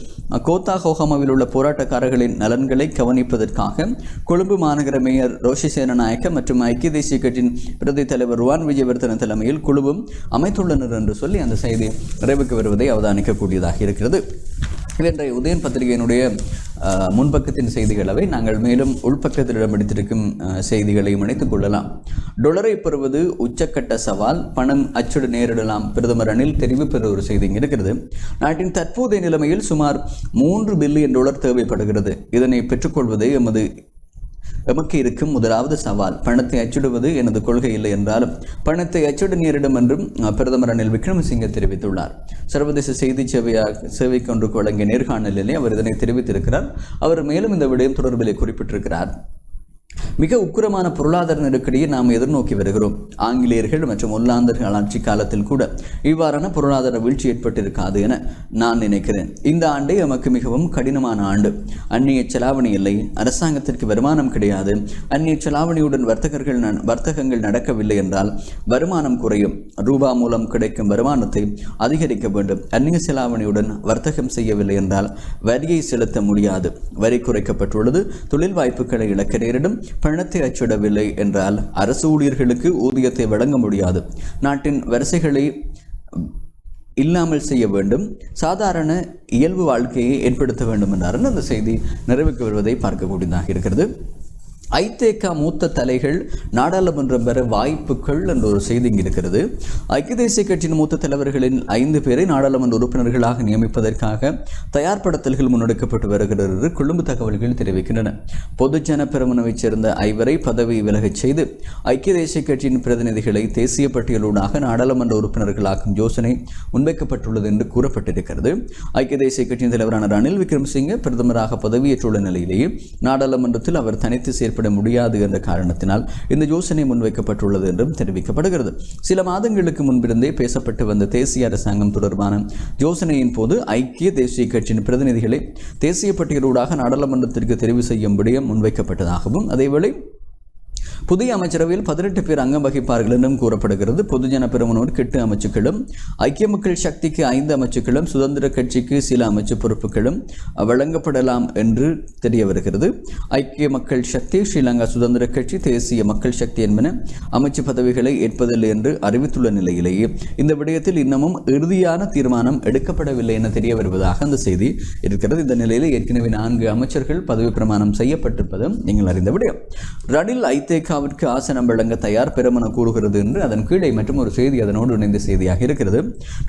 கோகமாவில் உள்ள போராட்டக்காரர்களின் நலன்களை கவனிப்பதற்காக கொழும்பு மாநகர மேயர் ரோஷி சேனநாயக்க மற்றும் ஐக்கிய தேசிய கட்சியின் பிரதி தலைவர் ருவான் விஜயவர்தன தலைமையில் குழுவும் அமைத்துள்ளனர் என்று சொல்லி அந்த செய்தி நிறைவுக்கு வருவதை அவதானிக்கக்கூடியதாக இருக்கிறது. இன்றைய உதயன் பத்திரிகையினுடைய முன்பக்கத்தின் செய்திகளவை நாங்கள் மேலும் உள்பக்கத்தில் இடம்பிடித்திருக்கும் செய்திகளையும் இணைத்துக் கொள்ளலாம். டொலரை பெறுவது உச்சக்கட்ட சவால், பணம் அச்சிடு நேரிடலாம், பிரதமர் ரணில் தெரிவு பெற ஒரு செய்தி இருக்கிறது. நாட்டின் தற்போதைய நிலைமையில் சுமார் $3 பில்லியன் தேவைப்படுகிறது. இதனை பெற்றுக்கொள்வதே எமக்கு இருக்கும் முதலாவது சவால். பணத்தை அச்சிடுவது எனது கொள்கை இல்லை என்றாலும் பணத்தை அச்சிட நேரிடும் என்றும் பிரதமர் ரணில் விக்ரமசிங்கே தெரிவித்துள்ளார். சர்வதேச செய்தி சேவைக்கு ஒன்றுக்கு வழங்கிய நேர்காணலிலே அவர் இதனை தெரிவித்திருக்கிறார். அவர் மேலும் இந்த விடயம் தொடர்பிலே குறிப்பிட்டிருக்கிறார். மிக உக்கிரமான பொருளாதார நெருக்கடியை நாம் எதிர்நோக்கி வருகிறோம். ஆங்கிலேயர்கள் மற்றும் ஒல்லாந்தர்கள் ஆட்சி காலத்தில் கூட இவ்வாறான பொருளாதார வீழ்ச்சி ஏற்பட்டிருக்காது என நான் நினைக்கிறேன். இந்த ஆண்டே எமக்கு மிகவும் கடினமான ஆண்டு. அந்நிய செலாவணி இல்லை, அரசாங்கத்திற்கு வருமானம் கிடையாது. அந்நிய செலாவணியுடன் வர்த்தகங்கள் நடக்கவில்லை என்றால் வருமானம் குறையும். ரூபா மூலம் கிடைக்கும் வருமானத்தை அதிகரிக்க வேண்டும். அந்நிய செலாவணியுடன் வர்த்தகம் செய்யவில்லை என்றால் வரியை செலுத்த முடியாது. வரி குறைக்கப்பட்டுள்ளது. தொழில் வாய்ப்புகளை இழக்க நேரிடும். பணத்தை அச்சிடவில்லை என்றால் அரசு ஊழியர்களுக்கு ஊதியத்தை வழங்க முடியாது. நாட்டின் வரிசைகளை இல்லாமல் செய்ய வேண்டும். சாதாரண இயல்பு வாழ்க்கையை ஏற்படுத்த வேண்டும் என்றார். அந்த செய்தி நிறைவுக்கு வருவதை பார்க்கக்கூடியதாக இருக்கிறது. ஐதேக மூத்த தலைகள் நாடாளுமன்றம் பெற வாய்ப்புகள் என்ற ஒரு செய்தி இருக்கிறது. ஐக்கிய தேசிய கட்சியின் மூத்த தலைவர்களின் 5 பேரை நாடாளுமன்ற உறுப்பினர்களாக நியமிப்பதற்காக தயார்படுத்தல்கள் முன்னெடுக்கப்பட்டு வருகிறது என்று கொழும்பு தகவல்கள் தெரிவிக்கின்றன. பொதுஜன பெரமுனவைச் சேர்ந்த 5 பதவி விலகச் செய்து ஐக்கிய தேசிய கட்சியின் பிரதிநிதிகளை தேசிய பட்டியலூடாக நாடாளுமன்ற உறுப்பினர்களாக்கும் யோசனை முன்வைக்கப்பட்டுள்ளது என்று கூறப்பட்டிருக்கிறது. ஐக்கிய தேசிய கட்சியின் தலைவரான ரணில் விக்ரமசிங்கே பிரதமராக பதவியேற்றுள்ள நிலையிலேயே நாடாளுமன்றத்தில் அவர் தனித்து செயற்பட முடியாது என்ற காரணத்தினால் இந்த யோசனை முன்வைக்கப்பட்டுள்ளது என்றும் தெரிவிக்கப்படுகிறது. சில மாதங்களுக்கு முன்பிருந்தே பேசப்பட்டு வந்த தேசிய அரசாங்கம் தொடர்பான யோசனையின் போது ஐக்கிய தேசிய கட்சியின் பிரதிநிதிகளை தேசிய பட்டியலூடாக நாடாளுமன்றத்திற்கு தெரிவு செய்யும் விடயம் முன்வைக்கப்பட்டதாகவும், அதேவேளை புதிய அமைச்சரவையில் 18 பேர் அங்கம் வகிப்பார்கள் என்றும் கூறப்படுகிறது. பொதுஜன பெரமுனவுக்கு 8 அமைச்சுக்களும், ஐக்கிய மக்கள் சக்திக்கு 5 அமைச்சுக்களும், சுதந்திர கட்சிக்கு சில அமைச்சு பொறுப்புகளும் வழங்கப்படலாம் என்று தெரிய வருகிறது. ஐக்கிய மக்கள் சக்தி, ஸ்ரீலங்கா சுதந்திர கட்சி, தேசிய மக்கள் சக்தி என்பன அமைச்சு பதவிகளை ஏற்பதில்லை என்று அறிவித்துள்ள நிலையிலேயே இந்த விடயத்தில் இன்னமும் இறுதியான தீர்மானம் எடுக்கப்படவில்லை என தெரிய வருவதாக அந்த செய்தி இருக்கிறது. இந்த நிலையில் ஏற்கனவே 4 அமைச்சர்கள் பதவி பிரமாணம் செய்யப்பட்டிருப்பதும் நீங்கள் அறிந்த விடயம். ரணில் ஐதேகாவிற்கு ஆசனம் வழங்க தயார் பெருமன கூறுகிறது என்று அதன் கீழே மற்றும் ஒரு செய்தி அதனோடு இணைந்த செய்தியாக இருக்கிறது.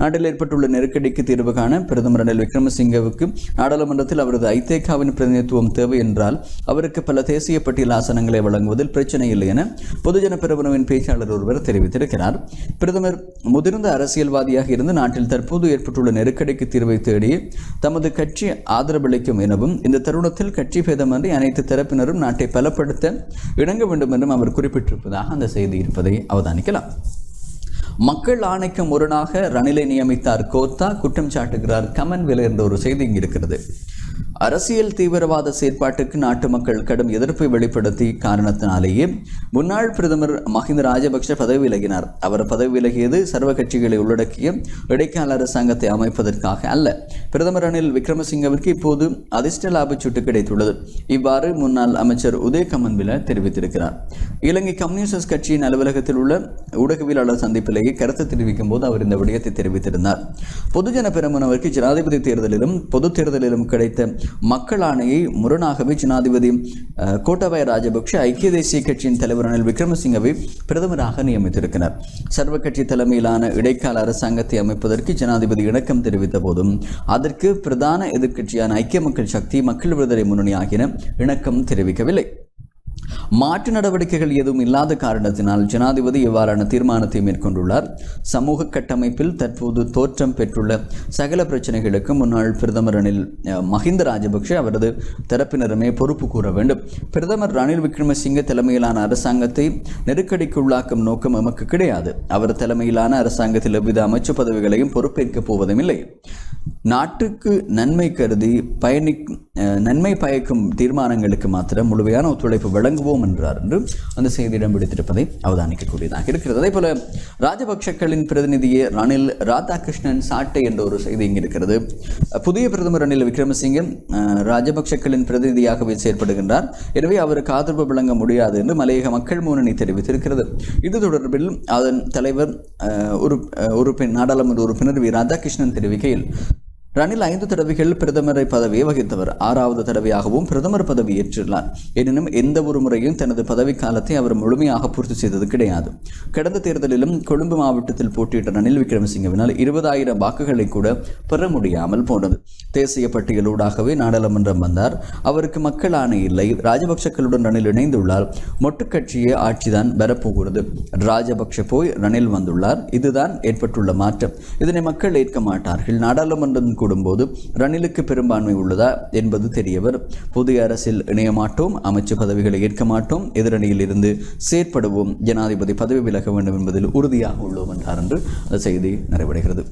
நாட்டில் ஏற்பட்டுள்ள நெருக்கடிக்கு தீர்வு காண பிரதமர் ரணில் விக்ரமசிங்கவுக்கு நாடாளுமன்றத்தில் அவரது ஐதேகாவின் பிரதிநிதித்துவம் தேவை என்றால் அவருக்கு பல தேசிய பட்டியல் ஆசனங்களை வழங்குவதில் பிரச்சனை இல்லை என பொதுஜன பெரமுனவின் பேச்சாளர் ஒருவர் தெரிவித்திருக்கிறார். பிரதமர் முதிர்ந்த அரசியல்வாதியாக இருந்து நாட்டில் தற்போது ஏற்பட்டுள்ள நெருக்கடிக்கு தீர்வை தேடி தமது கட்சி ஆதரவளிக்கும் எனவும் இந்த தருணத்தில் கட்சி பேதமின்றி அனைத்து தரப்பினரும் நாட்டை பலப்படுத்த இணங்க வேண்டும் என்றும் அவர் குறிப்பிட்டிருப்பதாக அந்த செய்தி இருப்பதை அவதானிக்கலாம். மக்கள் ஆணைக்கு முரணாக ரணிலை நியமித்தார் கோத்தா, குற்றம் சாட்டுகிறார் கமன்வெல என்ற ஒரு செய்தி இங்கு இருக்கிறது. அரசியல் தீவிரவாத செயற்பாட்டுக்கு நாட்டு மக்கள் கடும் எதிர்ப்பை வெளிப்படுத்தி காரணத்தினாலேயே முன்னாள் பிரதமர் மஹிந்த ராஜபக்ஷ பதவி விலகினார். அவர் பதவி விலகியது சர்வ கட்சிகளை உள்ளடக்கிய இடைக்கால அரசாங்கத்தை அமைப்பதற்காக அல்ல. பிரதமர் ரணில் விக்ரமசிங்கவிற்கு இப்போது அதிர்ஷ்ட லாபச்சீட்டு கிடைத்துள்ளது. இவ்வாறு முன்னாள் அமைச்சர் உதய கமன்வெல தெரிவித்திருக்கிறார். இலங்கை கம்யூனிஸ்ட் கட்சியின் அலுவலகத்தில் உள்ள ஊடகவியலாளர் சந்திப்பிலேயே கருத்து தெரிவிக்கும் போது அவர் இந்த விடயத்தை தெரிவித்திருந்தார். பொதுஜன பெரமுனவிற்கு ஜனாதிபதி தேர்தலிலும் பொது தேர்தலிலும் கிடைத்த மக்கள் ஆணையை முரணாகவே ஜனாதிபதி கோட்டாபய ராஜபக்ஷ ஐக்கிய தேசிய கட்சியின் தலைவர் ரணில் விக்ரமசிங்கவை பிரதமராக நியமித்திருக்கிறார். சர்வ கட்சி தலைமையிலான இடைக்கால அரசாங்கத்தை அமைப்பதற்கு ஜனாதிபதி இணக்கம் தெரிவித்த போதும் அதற்கு பிரதான எதிர்க்கட்சியான ஐக்கிய மக்கள் சக்தி, மக்கள் விடுதலை முன்னணி ஆகியன இணக்கம் தெரிவிக்கவில்லை. மாற்று நடவடிக்கைகள் எதுவும் இல்லாத காரணத்தினால் ஜனாதிபதி இவ்வாறான தீர்மானத்தை மேற்கொண்டுள்ளார். சமூக கட்டமைப்பில் தற்போது தோற்றம் பெற்றுள்ள சகல பிரச்சனைகளுக்கும் முன்னாள் பிரதமர் ரணில் மஹிந்த ராஜபக்ஷ அவரது தரப்பினருமே பொறுப்பு கூற வேண்டும். பிரதமர் ரணில் விக்ரமசிங்க தலைமையிலான அரசாங்கத்தை நெருக்கடிக்கு உள்ளாக்கும் நோக்கம் எமக்கு கிடையாது. அவர் தலைமையிலான அரசாங்கத்தில் எவ்வித அமைச்சு பதவிகளையும் பொறுப்பேற்கப் போவதும் இல்லை. நாட்டுக்கு நன்மை கருதி நன்மை பயக்கும் தீர்மானங்களுக்கு மாத்திரம் முழுமையான ஒத்துழைப்பு வழங்குவோம் என்றார் என்று அந்த செய்தியிடம் பிடித்திருப்பதை அவதானிக்கக்கூடியதாக இருக்கிறது. அதே போல ராஜபக்ஷக்களின் பிரதிநிதியே ரணில் ராதாகிருஷ்ணன் சாட்டை என்ற ஒரு செய்தி இங்கு இருக்கிறது. புதிய பிரதமர் ரணில் விக்ரமசிங்கே ராஜபக்ஷக்களின் பிரதிநிதியாகவே செயற்படுகின்றார். எனவே அவருக்கு ஆதரவு வழங்க முடியாது என்று மலையக மக்கள் முன்னணி தெரிவித்திருக்கிறது. இது தொடர்பில் அதன் தலைவர் நாடாளுமன்ற உறுப்பினர் வி ராதாகிருஷ்ணன் தெரிவிக்கையில், ரணில் 5 தடவைகள் பிரதமரை பதவியை வகித்தவர். 6வது தடவையாகவும் பிரதமர் பதவி ஏற்றுள்ளார். எனினும் எந்த ஒரு முறையும் தனது பதவி காலத்தை அவர் முழுமையாக பூர்த்தி செய்தது கிடையாது. கடந்த தேர்தலிலும் கொழும்பு மாவட்டத்தில் போட்டியிட்ட ரணில் விக்ரமசிங்கவினால் 20,000 வாக்குகளை கூட பெற முடியாமல் போனது. தேசிய பட்டியலூடாகவே நாடாளுமன்றம் வந்தார். அவருக்கு மக்கள் ஆணை இல்லை. ராஜபக்ஷக்களுடன் ரணில் இணைந்துள்ளார். மொட்டு கட்சியே ஆட்சிதான் வரப்போகிறது. ராஜபக்ஷ போய் ரணில் வந்துள்ளார். இதுதான் ஏற்பட்டுள்ள மாற்றம். இதனை மக்கள் ஏற்க மாட்டார்கள். நாடாளுமன்றம் கூடும்போது ரணிலுக்கு பெரும்பான்மை உள்ளதா என்பது தெரியவர். புதிய அரசில் இணைய மாட்டோம், அமைச்சு பதவிகளை ஏற்க மாட்டோம், எதிரணியில் இருந்து செயற்படுவோம், ஜனாதிபதி பதவி விலக வேண்டும் என்பதில் உறுதியாக உள்ளோம் என்றார் என்று அந்த செய்தி நிறைவடைகிறது.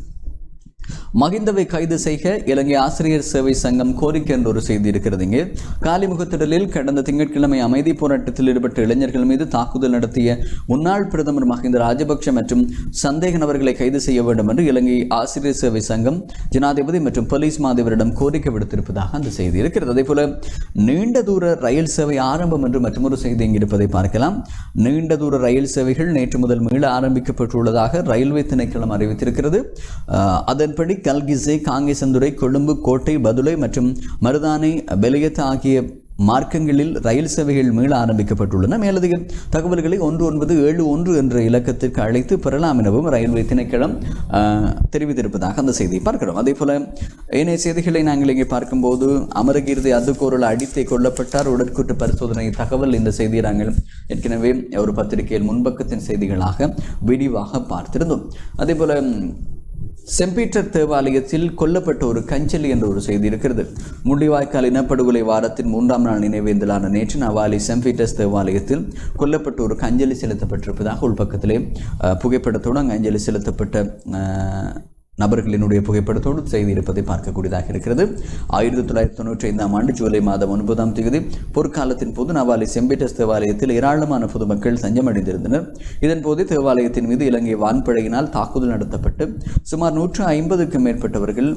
மஹிந்தவை கைது செய்க இலங்கை ஆசிரியர் சேவை சங்கம் கோரிக்கை என்ற ஒரு செய்தி இருக்கிறது. இங்கே காலிமுகத்திடலில் கடந்த திங்கட்கிழமை அமைதி போராட்டத்தில் ஈடுபட்ட இளைஞர்கள் மீது தாக்குதல் நடத்திய முன்னாள் பிரதமர் மஹிந்த ராஜபக்ஷ மற்றும் சந்தேக நபர்களை கைது செய்ய வேண்டும் என்று இலங்கை ஆசிரியர் சேவை சங்கம் ஜனாதிபதி மற்றும் போலீஸ் மாதிபரிடம் கோரிக்கை விடுத்திருப்பதாக அந்த செய்தி இருக்கிறது. அதே போல நீண்ட தூர ரயில் சேவை ஆரம்பம் என்று மற்றொரு செய்தி இங்கு இருப்பதை பார்க்கலாம். நீண்ட தூர ரயில் சேவைகள் நேற்று முதல் மீள ஆரம்பிக்கப்பட்டுள்ளதாக ரயில்வே திணைக்களம் அறிவித்திருக்கிறது. அதன்படி கல்கிசே, காங்கேசந்துறை, கொழும்பு, கோட்டை, பதுளை மற்றும் மருதானை, பெலியத் ஆகிய மார்க்கங்களில் ரயில் சேவைகள் மீள ஆரம்பிக்கப்பட்டுள்ளன. மேலதிக தகவல்களை 1971 என்ற இலக்கத்திற்கு அழைத்து பெறலாம் எனவும் ரயில்வே திணைக்களம் தெரிவித்திருப்பதாக அந்த செய்தியை பார்க்கிறோம். அதே போல ஏனைய செய்திகளை நாங்கள் இங்கே பார்க்கும்போது அமரகீர்த்தி அதுக்கோரல் அடித்தே கொல்லப்பட்டார், உடற்கூட்டு பரிசோதனை தகவல். இந்த செய்தியை நாங்கள் ஏற்கனவே ஒரு பத்திரிகையில் முன்பக்கத்தின் செய்திகளாக விரிவாக பார்த்திருந்தோம். அதே போல சென்ட் பீட்டர் தேவாலயத்தில் கொல்லப்பட்ட ஒரு கஞ்சலி என்ற ஒரு செய்தி இருக்கிறது. முள்ளிவாய்க்கால் இனப்படுகொலை வாரத்தின் 3ஆம் நாள் நினைவேந்தலான நேற்று நவாலி சென்ட் பீட்டர்ஸ் தேவாலயத்தில் கொல்லப்பட்ட ஒரு அஞ்சலி செலுத்தப்பட்டிருப்பதாக உள்பக்கத்திலே புகைப்படத்துடன் அஞ்சலி செலுத்தப்பட்ட நபர்களினுடைய புகைப்படத்தோடு செய்தி இருப்பதை பார்க்கக்கூடியதாக இருக்கிறது. 1995ஆம் ஆண்டு ஜூலை மாதம் 9ஆம் தேதி போர்க்காலத்தின் போது நவாலி செம்பிட்டஸ் தேவாலயத்தில் ஏராளமான பொதுமக்கள் தஞ்சமடைந்திருந்தனர். இதன் போது தேவாலயத்தின் மீது இலங்கை வான்படையினால் தாக்குதல் நடத்தப்பட்டு சுமார் 150க்கும் மேற்பட்டவர்கள்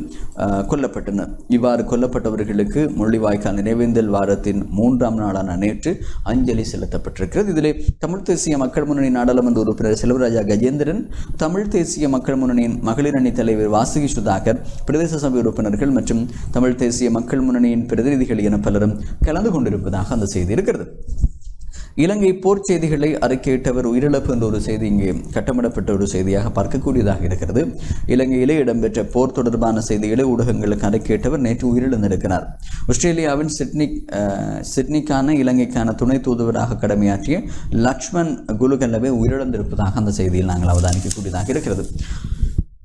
கொல்லப்பட்டனர். இவ்வாறு கொல்லப்பட்டவர்களுக்கு முள்ளிவாய்க்கால் நினைவேந்தல் வாரத்தின் 3ஆம் நாளான நேற்று அஞ்சலி செலுத்தப்பட்டிருக்கிறது. இதிலே தமிழ் தேசிய மக்கள் முன்னணி நாடாளுமன்ற உறுப்பினர் செல்வராஜா கஜேந்திரன், தமிழ் தேசிய மக்கள் முன்னணியின் மகளிர் அணி தலைவர் வாசுகி சுதாகர், பிரதேச சபை உறுப்பினர்கள் மற்றும் தமிழ் தேசிய மக்கள் முன்னணியின் பிரதிநிதிகள் என பலரும் கலந்து கொண்டிருப்பதாக அந்த செய்தி இருக்கிறது. இலங்கை போர் செய்திகளை அறிக்கையிட்டவர் உயிரிழப்பு என்ற ஒரு செய்தி இங்கே கட்டமிடப்பட்ட ஒரு செய்தியாக பார்க்கக்கூடியதாக இருக்கிறது. இலங்கையிலே இடம்பெற்ற போர் தொடர்பான செய்திகளை ஊடகங்களுக்கு அறிக்கையிட்டவர் நேற்று உயிரிழந்திருக்கிறார். ஆஸ்திரேலியாவின் சிட்னிக்கான இலங்கைக்கான துணை தூதுவராக கடமையாற்றிய லக்ஷ்மண் குலுகல்லவே உயிரிழந்திருப்பதாக அந்த செய்தியில் நாங்கள் அவதானிக்கக்கூடியதாக இருக்கிறது.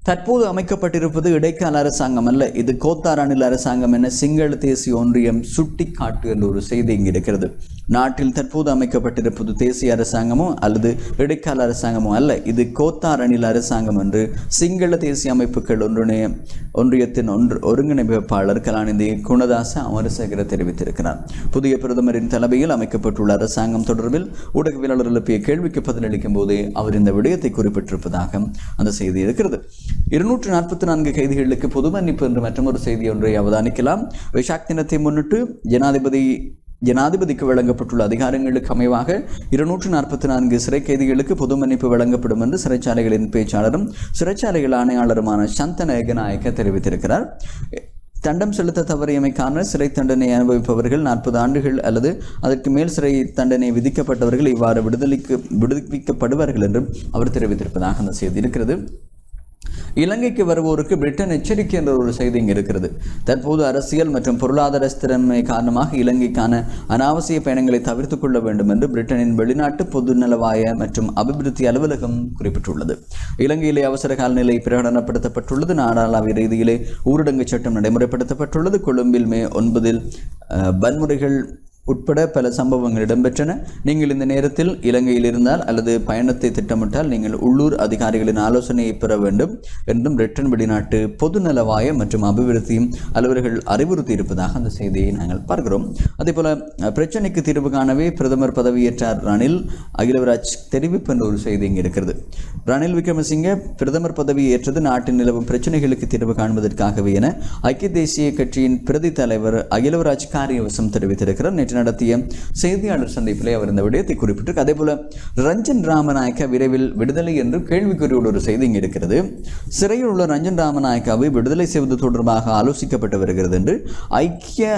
தற்போது அமைக்கப்பட்டிருப்பது இடைக்கால அரசாங்கம் அல்ல, இது கோத்தார் அணில் அரசாங்கம் என சிங்கள தேசிய ஒன்றியம் சுட்டிக்காட்டு என்ற ஒரு செய்தி இங்கு இருக்கிறது. நாட்டில் தற்போது அமைக்கப்பட்டிருப்பது தேசிய அரசாங்கமோ அல்லது இடைக்கால அரசாங்கமோ அல்ல, இது கோத்தார் அணில் அரசாங்கம் என்று சிங்கள தேசிய அமைப்புகள் ஒன்றியத்தின் ஒருங்கிணைப்பாளர் கலாநிதி குணதாச அமரசேகர தெரிவித்திருக்கிறார். புதிய பிரதமரின் தலைமையில் அமைக்கப்பட்டுள்ள அரசாங்கம் தொடர்பில் ஊடகவியலாளர் எழுப்பிய கேள்விக்கு பதிலளிக்கும் போதே அவர் இந்த விடயத்தை குறிப்பிட்டிருப்பதாக அந்த செய்தி இருக்கிறது. 244 கைதிகளுக்கு பொது மன்னிப்பு என்று மற்றொரு செய்தி ஒன்றை அவதானிக்கலாம். வைசாக் தினத்தை முன்னிட்டு ஜனாதிபதிக்கு வழங்கப்பட்டுள்ள அதிகாரங்களுக்கு அமைவாக 244 சிறை கைதிகளுக்கு பொது மன்னிப்பு வழங்கப்படும் என்று சிறைச்சாலைகளின் பேச்சாளரும் சிறைச்சாலைகள் ஆணையாளருமான சந்தன ஏகநாயக்க தெரிவித்திருக்கிறார். தண்டம் செலுத்த தவறியமைக்கான சிறை தண்டனை அனுபவிப்பவர்கள் 40 ஆண்டுகள் அல்லது அதற்கு மேல் சிறை தண்டனை விதிக்கப்பட்டவர்கள் இவ்வாறு விடுவிக்கப்படுவார்கள் என்றும் அவர் தெரிவித்திருப்பதாக அந்த செய்தி இருக்கிறது. இலங்கைக்கு வருவோருக்கு பிரிட்டன் எச்சரிக்கை என்ற ஒரு செய்தி இங்கே இருக்கிறது. தற்போது அரசியல் மற்றும் பொருளாதார ஸ்திரமை காரணமாக இலங்கைக்கான அனாவசிய பயணங்களை தவிர்த்துக் கொள்ள வேண்டும் என்று பிரிட்டனின் வெளிநாட்டு பொதுநலவாய மற்றும் அபிவிருத்தி அலுவலகம் குறிப்பிட்டுள்ளது. இலங்கையிலே அவசர கால நிலை பிரகடனப்படுத்தப்பட்டுள்ளது. நாடாளாவிய ரீதியிலே ஊரடங்கு சட்டம் நடைமுறைப்படுத்தப்பட்டுள்ளது. கொழும்பில் மே 9 வன்முறைகள் உட்பட பல சம்பவங்கள் இடம்பெற்றன. நீங்கள் இந்த நேரத்தில் இலங்கையில் இருந்தால் அல்லது பயணத்தை திட்டமிட்டால் நீங்கள் உள்ளூர் அதிகாரிகளின் ஆலோசனையை பெற வேண்டும் என்றும் பிரிட்டன் வெளிநாட்டு பொதுநலவாய மற்றும் அபிவிருத்தி அலுவலர்கள் அறிவுறுத்தி இருப்பதாக அந்த செய்தியை நாங்கள் பார்க்கிறோம். அதேபோல பிரச்சனைக்கு தீர்வு காணவே பிரதமர் பதவியேற்றார் ரணில் அகிலவராஜ் தெரிவிப்பு என்ற ஒரு செய்தி இங்கே இருக்கிறது. ரணில் விக்ரமசிங்கே பிரதமர் பதவியேற்றது நாட்டின் நிலவும் பிரச்சனைகளுக்கு தீர்வு காண்பதற்காகவே என ஐக்கிய தேசிய கட்சியின் பிரதி தலைவர் அகிலவராஜ் காரியவசம் தெரிவித்திருக்கிறார். நேற்று நடத்திய செய்தியாளர் சந்திப்பிலே அவர் இந்த விடயத்தை குறிப்பிட்டு, அதே போல ரஞ்சன் ராமநாயக்க விரைவில் விடுதலை என்று கேள்விக்குறியோடு ஒரு செய்தி இங்கே இருக்கிறது. சிறையில் உள்ள ரஞ்சன் ராமநாயக்காவை விடுதலை செய்வது தொடர்பாக ஆலோசிக்கப்பட்டு வருகிறது என்று ஐக்கிய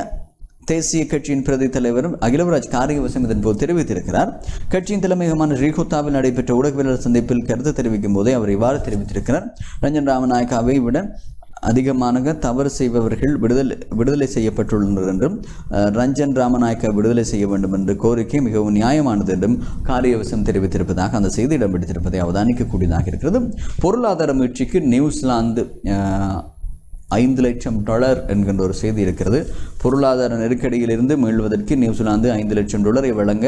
தேசிய கட்சியின் பிரதி தலைவர் அகிலவராஜ் காரியவசம் இதன் போது தெரிவித்திருக்கிறார். கட்சியின் தலைமையகமான ஸ்ரீகோத்தாவில் நடைபெற்ற ஊடகவியலாளர் சந்திப்பில் கருத்து தெரிவிக்கும் போதே அவர் இவ்வாறு தெரிவித்திருக்கிறார். ரஞ்சன் ராமநாயக்காவை விட அதிகமான தவறு செய்பவர்கள் விடுதலை செய்யப்பட்டுள்ளனர் என்றும் ரஞ்சன் ராமநாயக்க விடுதலை செய்ய வேண்டும் என்ற கோரிக்கை மிகவும் நியாயமானது என்றும் காரியவசம் தெரிவித்திருப்பதாக அந்த செய்தி இடம்பெற்றிருப்பதை அவதானிக்கக்கூடியதாக இருக்கிறது. பொருளாதார மீட்சிக்கு நியூசிலாந்து $5 லட்சம் என்கின்ற ஒரு செய்தி இருக்கிறது. பொருளாதார நெருக்கடியிலிருந்து மீள்வதற்கு நியூசிலாந்து $5 லட்சம் வழங்க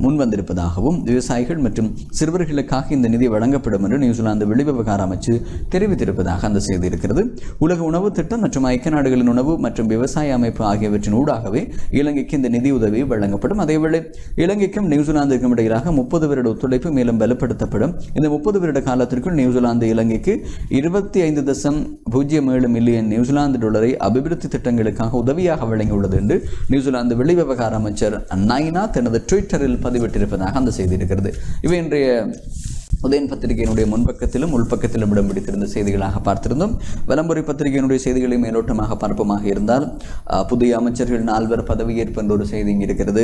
முன்வந்திருப்பதாகவும் விவசாயிகள் மற்றும் சிறுவர்களுக்காக இந்த நிதி வழங்கப்படும் என்று நியூசிலாந்து வெளிவிவகார அமைச்சு தெரிவித்திருப்பதாக அந்த செய்தி இருக்கிறது. உலக உணவு திட்டம் மற்றும் ஐக்கிய நாடுகளின் உணவு மற்றும் விவசாய அமைப்பு ஆகியவற்றின் ஊடாகவே இலங்கைக்கு இந்த நிதி உதவி வழங்கப்படும். அதேவேளை இலங்கைக்கும் நியூசிலாந்துக்கும் இடையிலாக 30 வருட ஒத்துழைப்பு மேலும் பலப்படுத்தப்படும். இந்த 30 வருட காலத்திற்குள் நியூசிலாந்து இலங்கைக்கு $25.07 மில்லியன் நியூசிலாந்து டாலரை அபிவிருத்தி திட்டங்களுக்காக உதவியாக வழங்கியுள்ளது என்று நியூசிலாந்து வெளிவிவகார அமைச்சர் நைனா தனது ட்விட்டரில் பதிவிட்டிருப்பதாக அந்த செய்தி இருக்கிறது. இவை இன்றைய உதயன் பத்திரிகையினுடைய முன்பக்கத்திலும் உள்பக்கத்திலும் இடம் பிடித்திருந்த செய்திகளாக பார்த்திருந்தோம். விளம்பரி பத்திரிகையினுடைய செய்திகளை மேலோட்டமாக பார்ப்பமாக இருந்தால் புதிய அமைச்சர்கள் 4 பதவியேற்பு என்ற ஒரு செய்தி இருக்கிறது.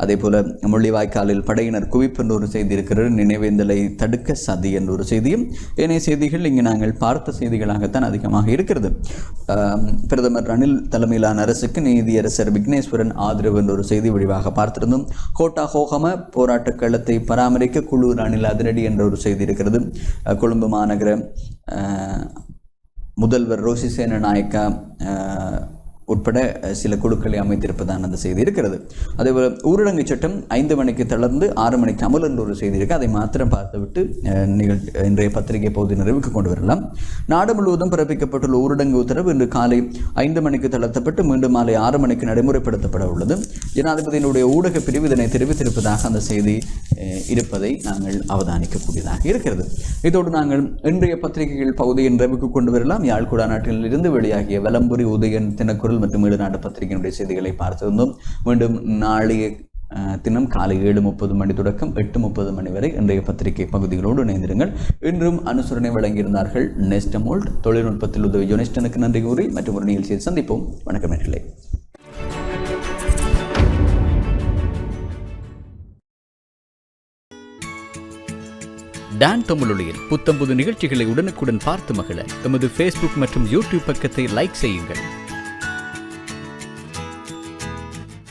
அதே போல முள்ளிவாய்க்காலில் படையினர் குவிப்பு என்ற ஒரு செய்தி இருக்கிறது. நினைவேந்தலை தடுக்க சதி என்ற ஒரு செய்தியும் ஏனைய செய்திகள் இங்கு நாங்கள் பார்த்த செய்திகளாகத்தான் அதிகமாக இருக்கிறது. பிரதமர் ரணில் தலைமையிலான அரசுக்கு நீதியரசர் விக்னேஸ்வரன் ஆதரவு என்ற ஒரு செய்தி வடிவாக பார்த்திருந்தோம். கோட்டா ஹோகம போராட்ட களத்தை பராமரிக்க குழு ரணில் அதிரடி என்ற ஒரு செய்தி இருக்கிறது. கொழும்பு மாநகர முதல்வர் ரோசிசேன நாயக்கா உட்பட சில குழுக்களை அமைத்திருப்பதான அந்த செய்தி இருக்கிறது. அதேபோல் ஊரடங்கு சட்டம் 5 மணிக்கு தளர்ந்து 6 மணிக்கு அமல் என்ற ஒரு செய்தி இருக்குது. அதை மாத்திரம் பார்த்துவிட்டு இன்றைய பத்திரிகை பகுதி நிறைவுக்கு கொண்டு வரலாம். நாடு முழுவதும் பிறப்பிக்கப்பட்டுள்ள ஊரடங்கு உத்தரவு இன்று காலை 5 மணிக்கு தளர்த்தப்பட்டு மீண்டும் மாலை 6 மணிக்கு நடைமுறைப்படுத்தப்பட உள்ளது. ஜனாதிபதியினுடைய ஊடக பிரிவு இதனை தெரிவித்திருப்பதாக அந்த செய்தி இருப்பதை நாங்கள் அவதானிக்கக்கூடியதாக இருக்கிறது. இதோடு நாங்கள் இன்றைய பத்திரிகைகள் பகுதியின் நிறைவுக்கு கொண்டு வரலாம். யாழ்குடா நாட்டில் இருந்து வெளியாகிய வலம்புரி, உதயன், தினக்குரல் மற்றும் ஈழநாட்டு பத்திரிகையினுடைய செய்திகளை பார்த்திருந்தோம். மீண்டும் நாளைய தினம் காலை 7:30 மணி தொடக்கம் 8:30 மணி வரை இன்றைய பத்திரிகை பகுதிகளோடு இணைந்திருங்கள். இன்றும் அனுசரணை வழங்கியிருந்தார்கள் நெஸ்டமோல்ட். தொழில்நுட்பத்தில் உதவி ஜோனிஸ்டனுக்கு நன்றி கூறி மற்றும் ஒரு நிகழ்ச்சியில் சந்திப்போம். வணக்கம் நேயர்களே. டான் தமிழொலியில் புத்தம்புது நிகழ்ச்சிகளை உடனுக்குடன் பார்த்து மகிழ எமது ஃபேஸ்புக் மற்றும் யூடியூப் பக்கத்தை லைக் செய்யுங்கள்.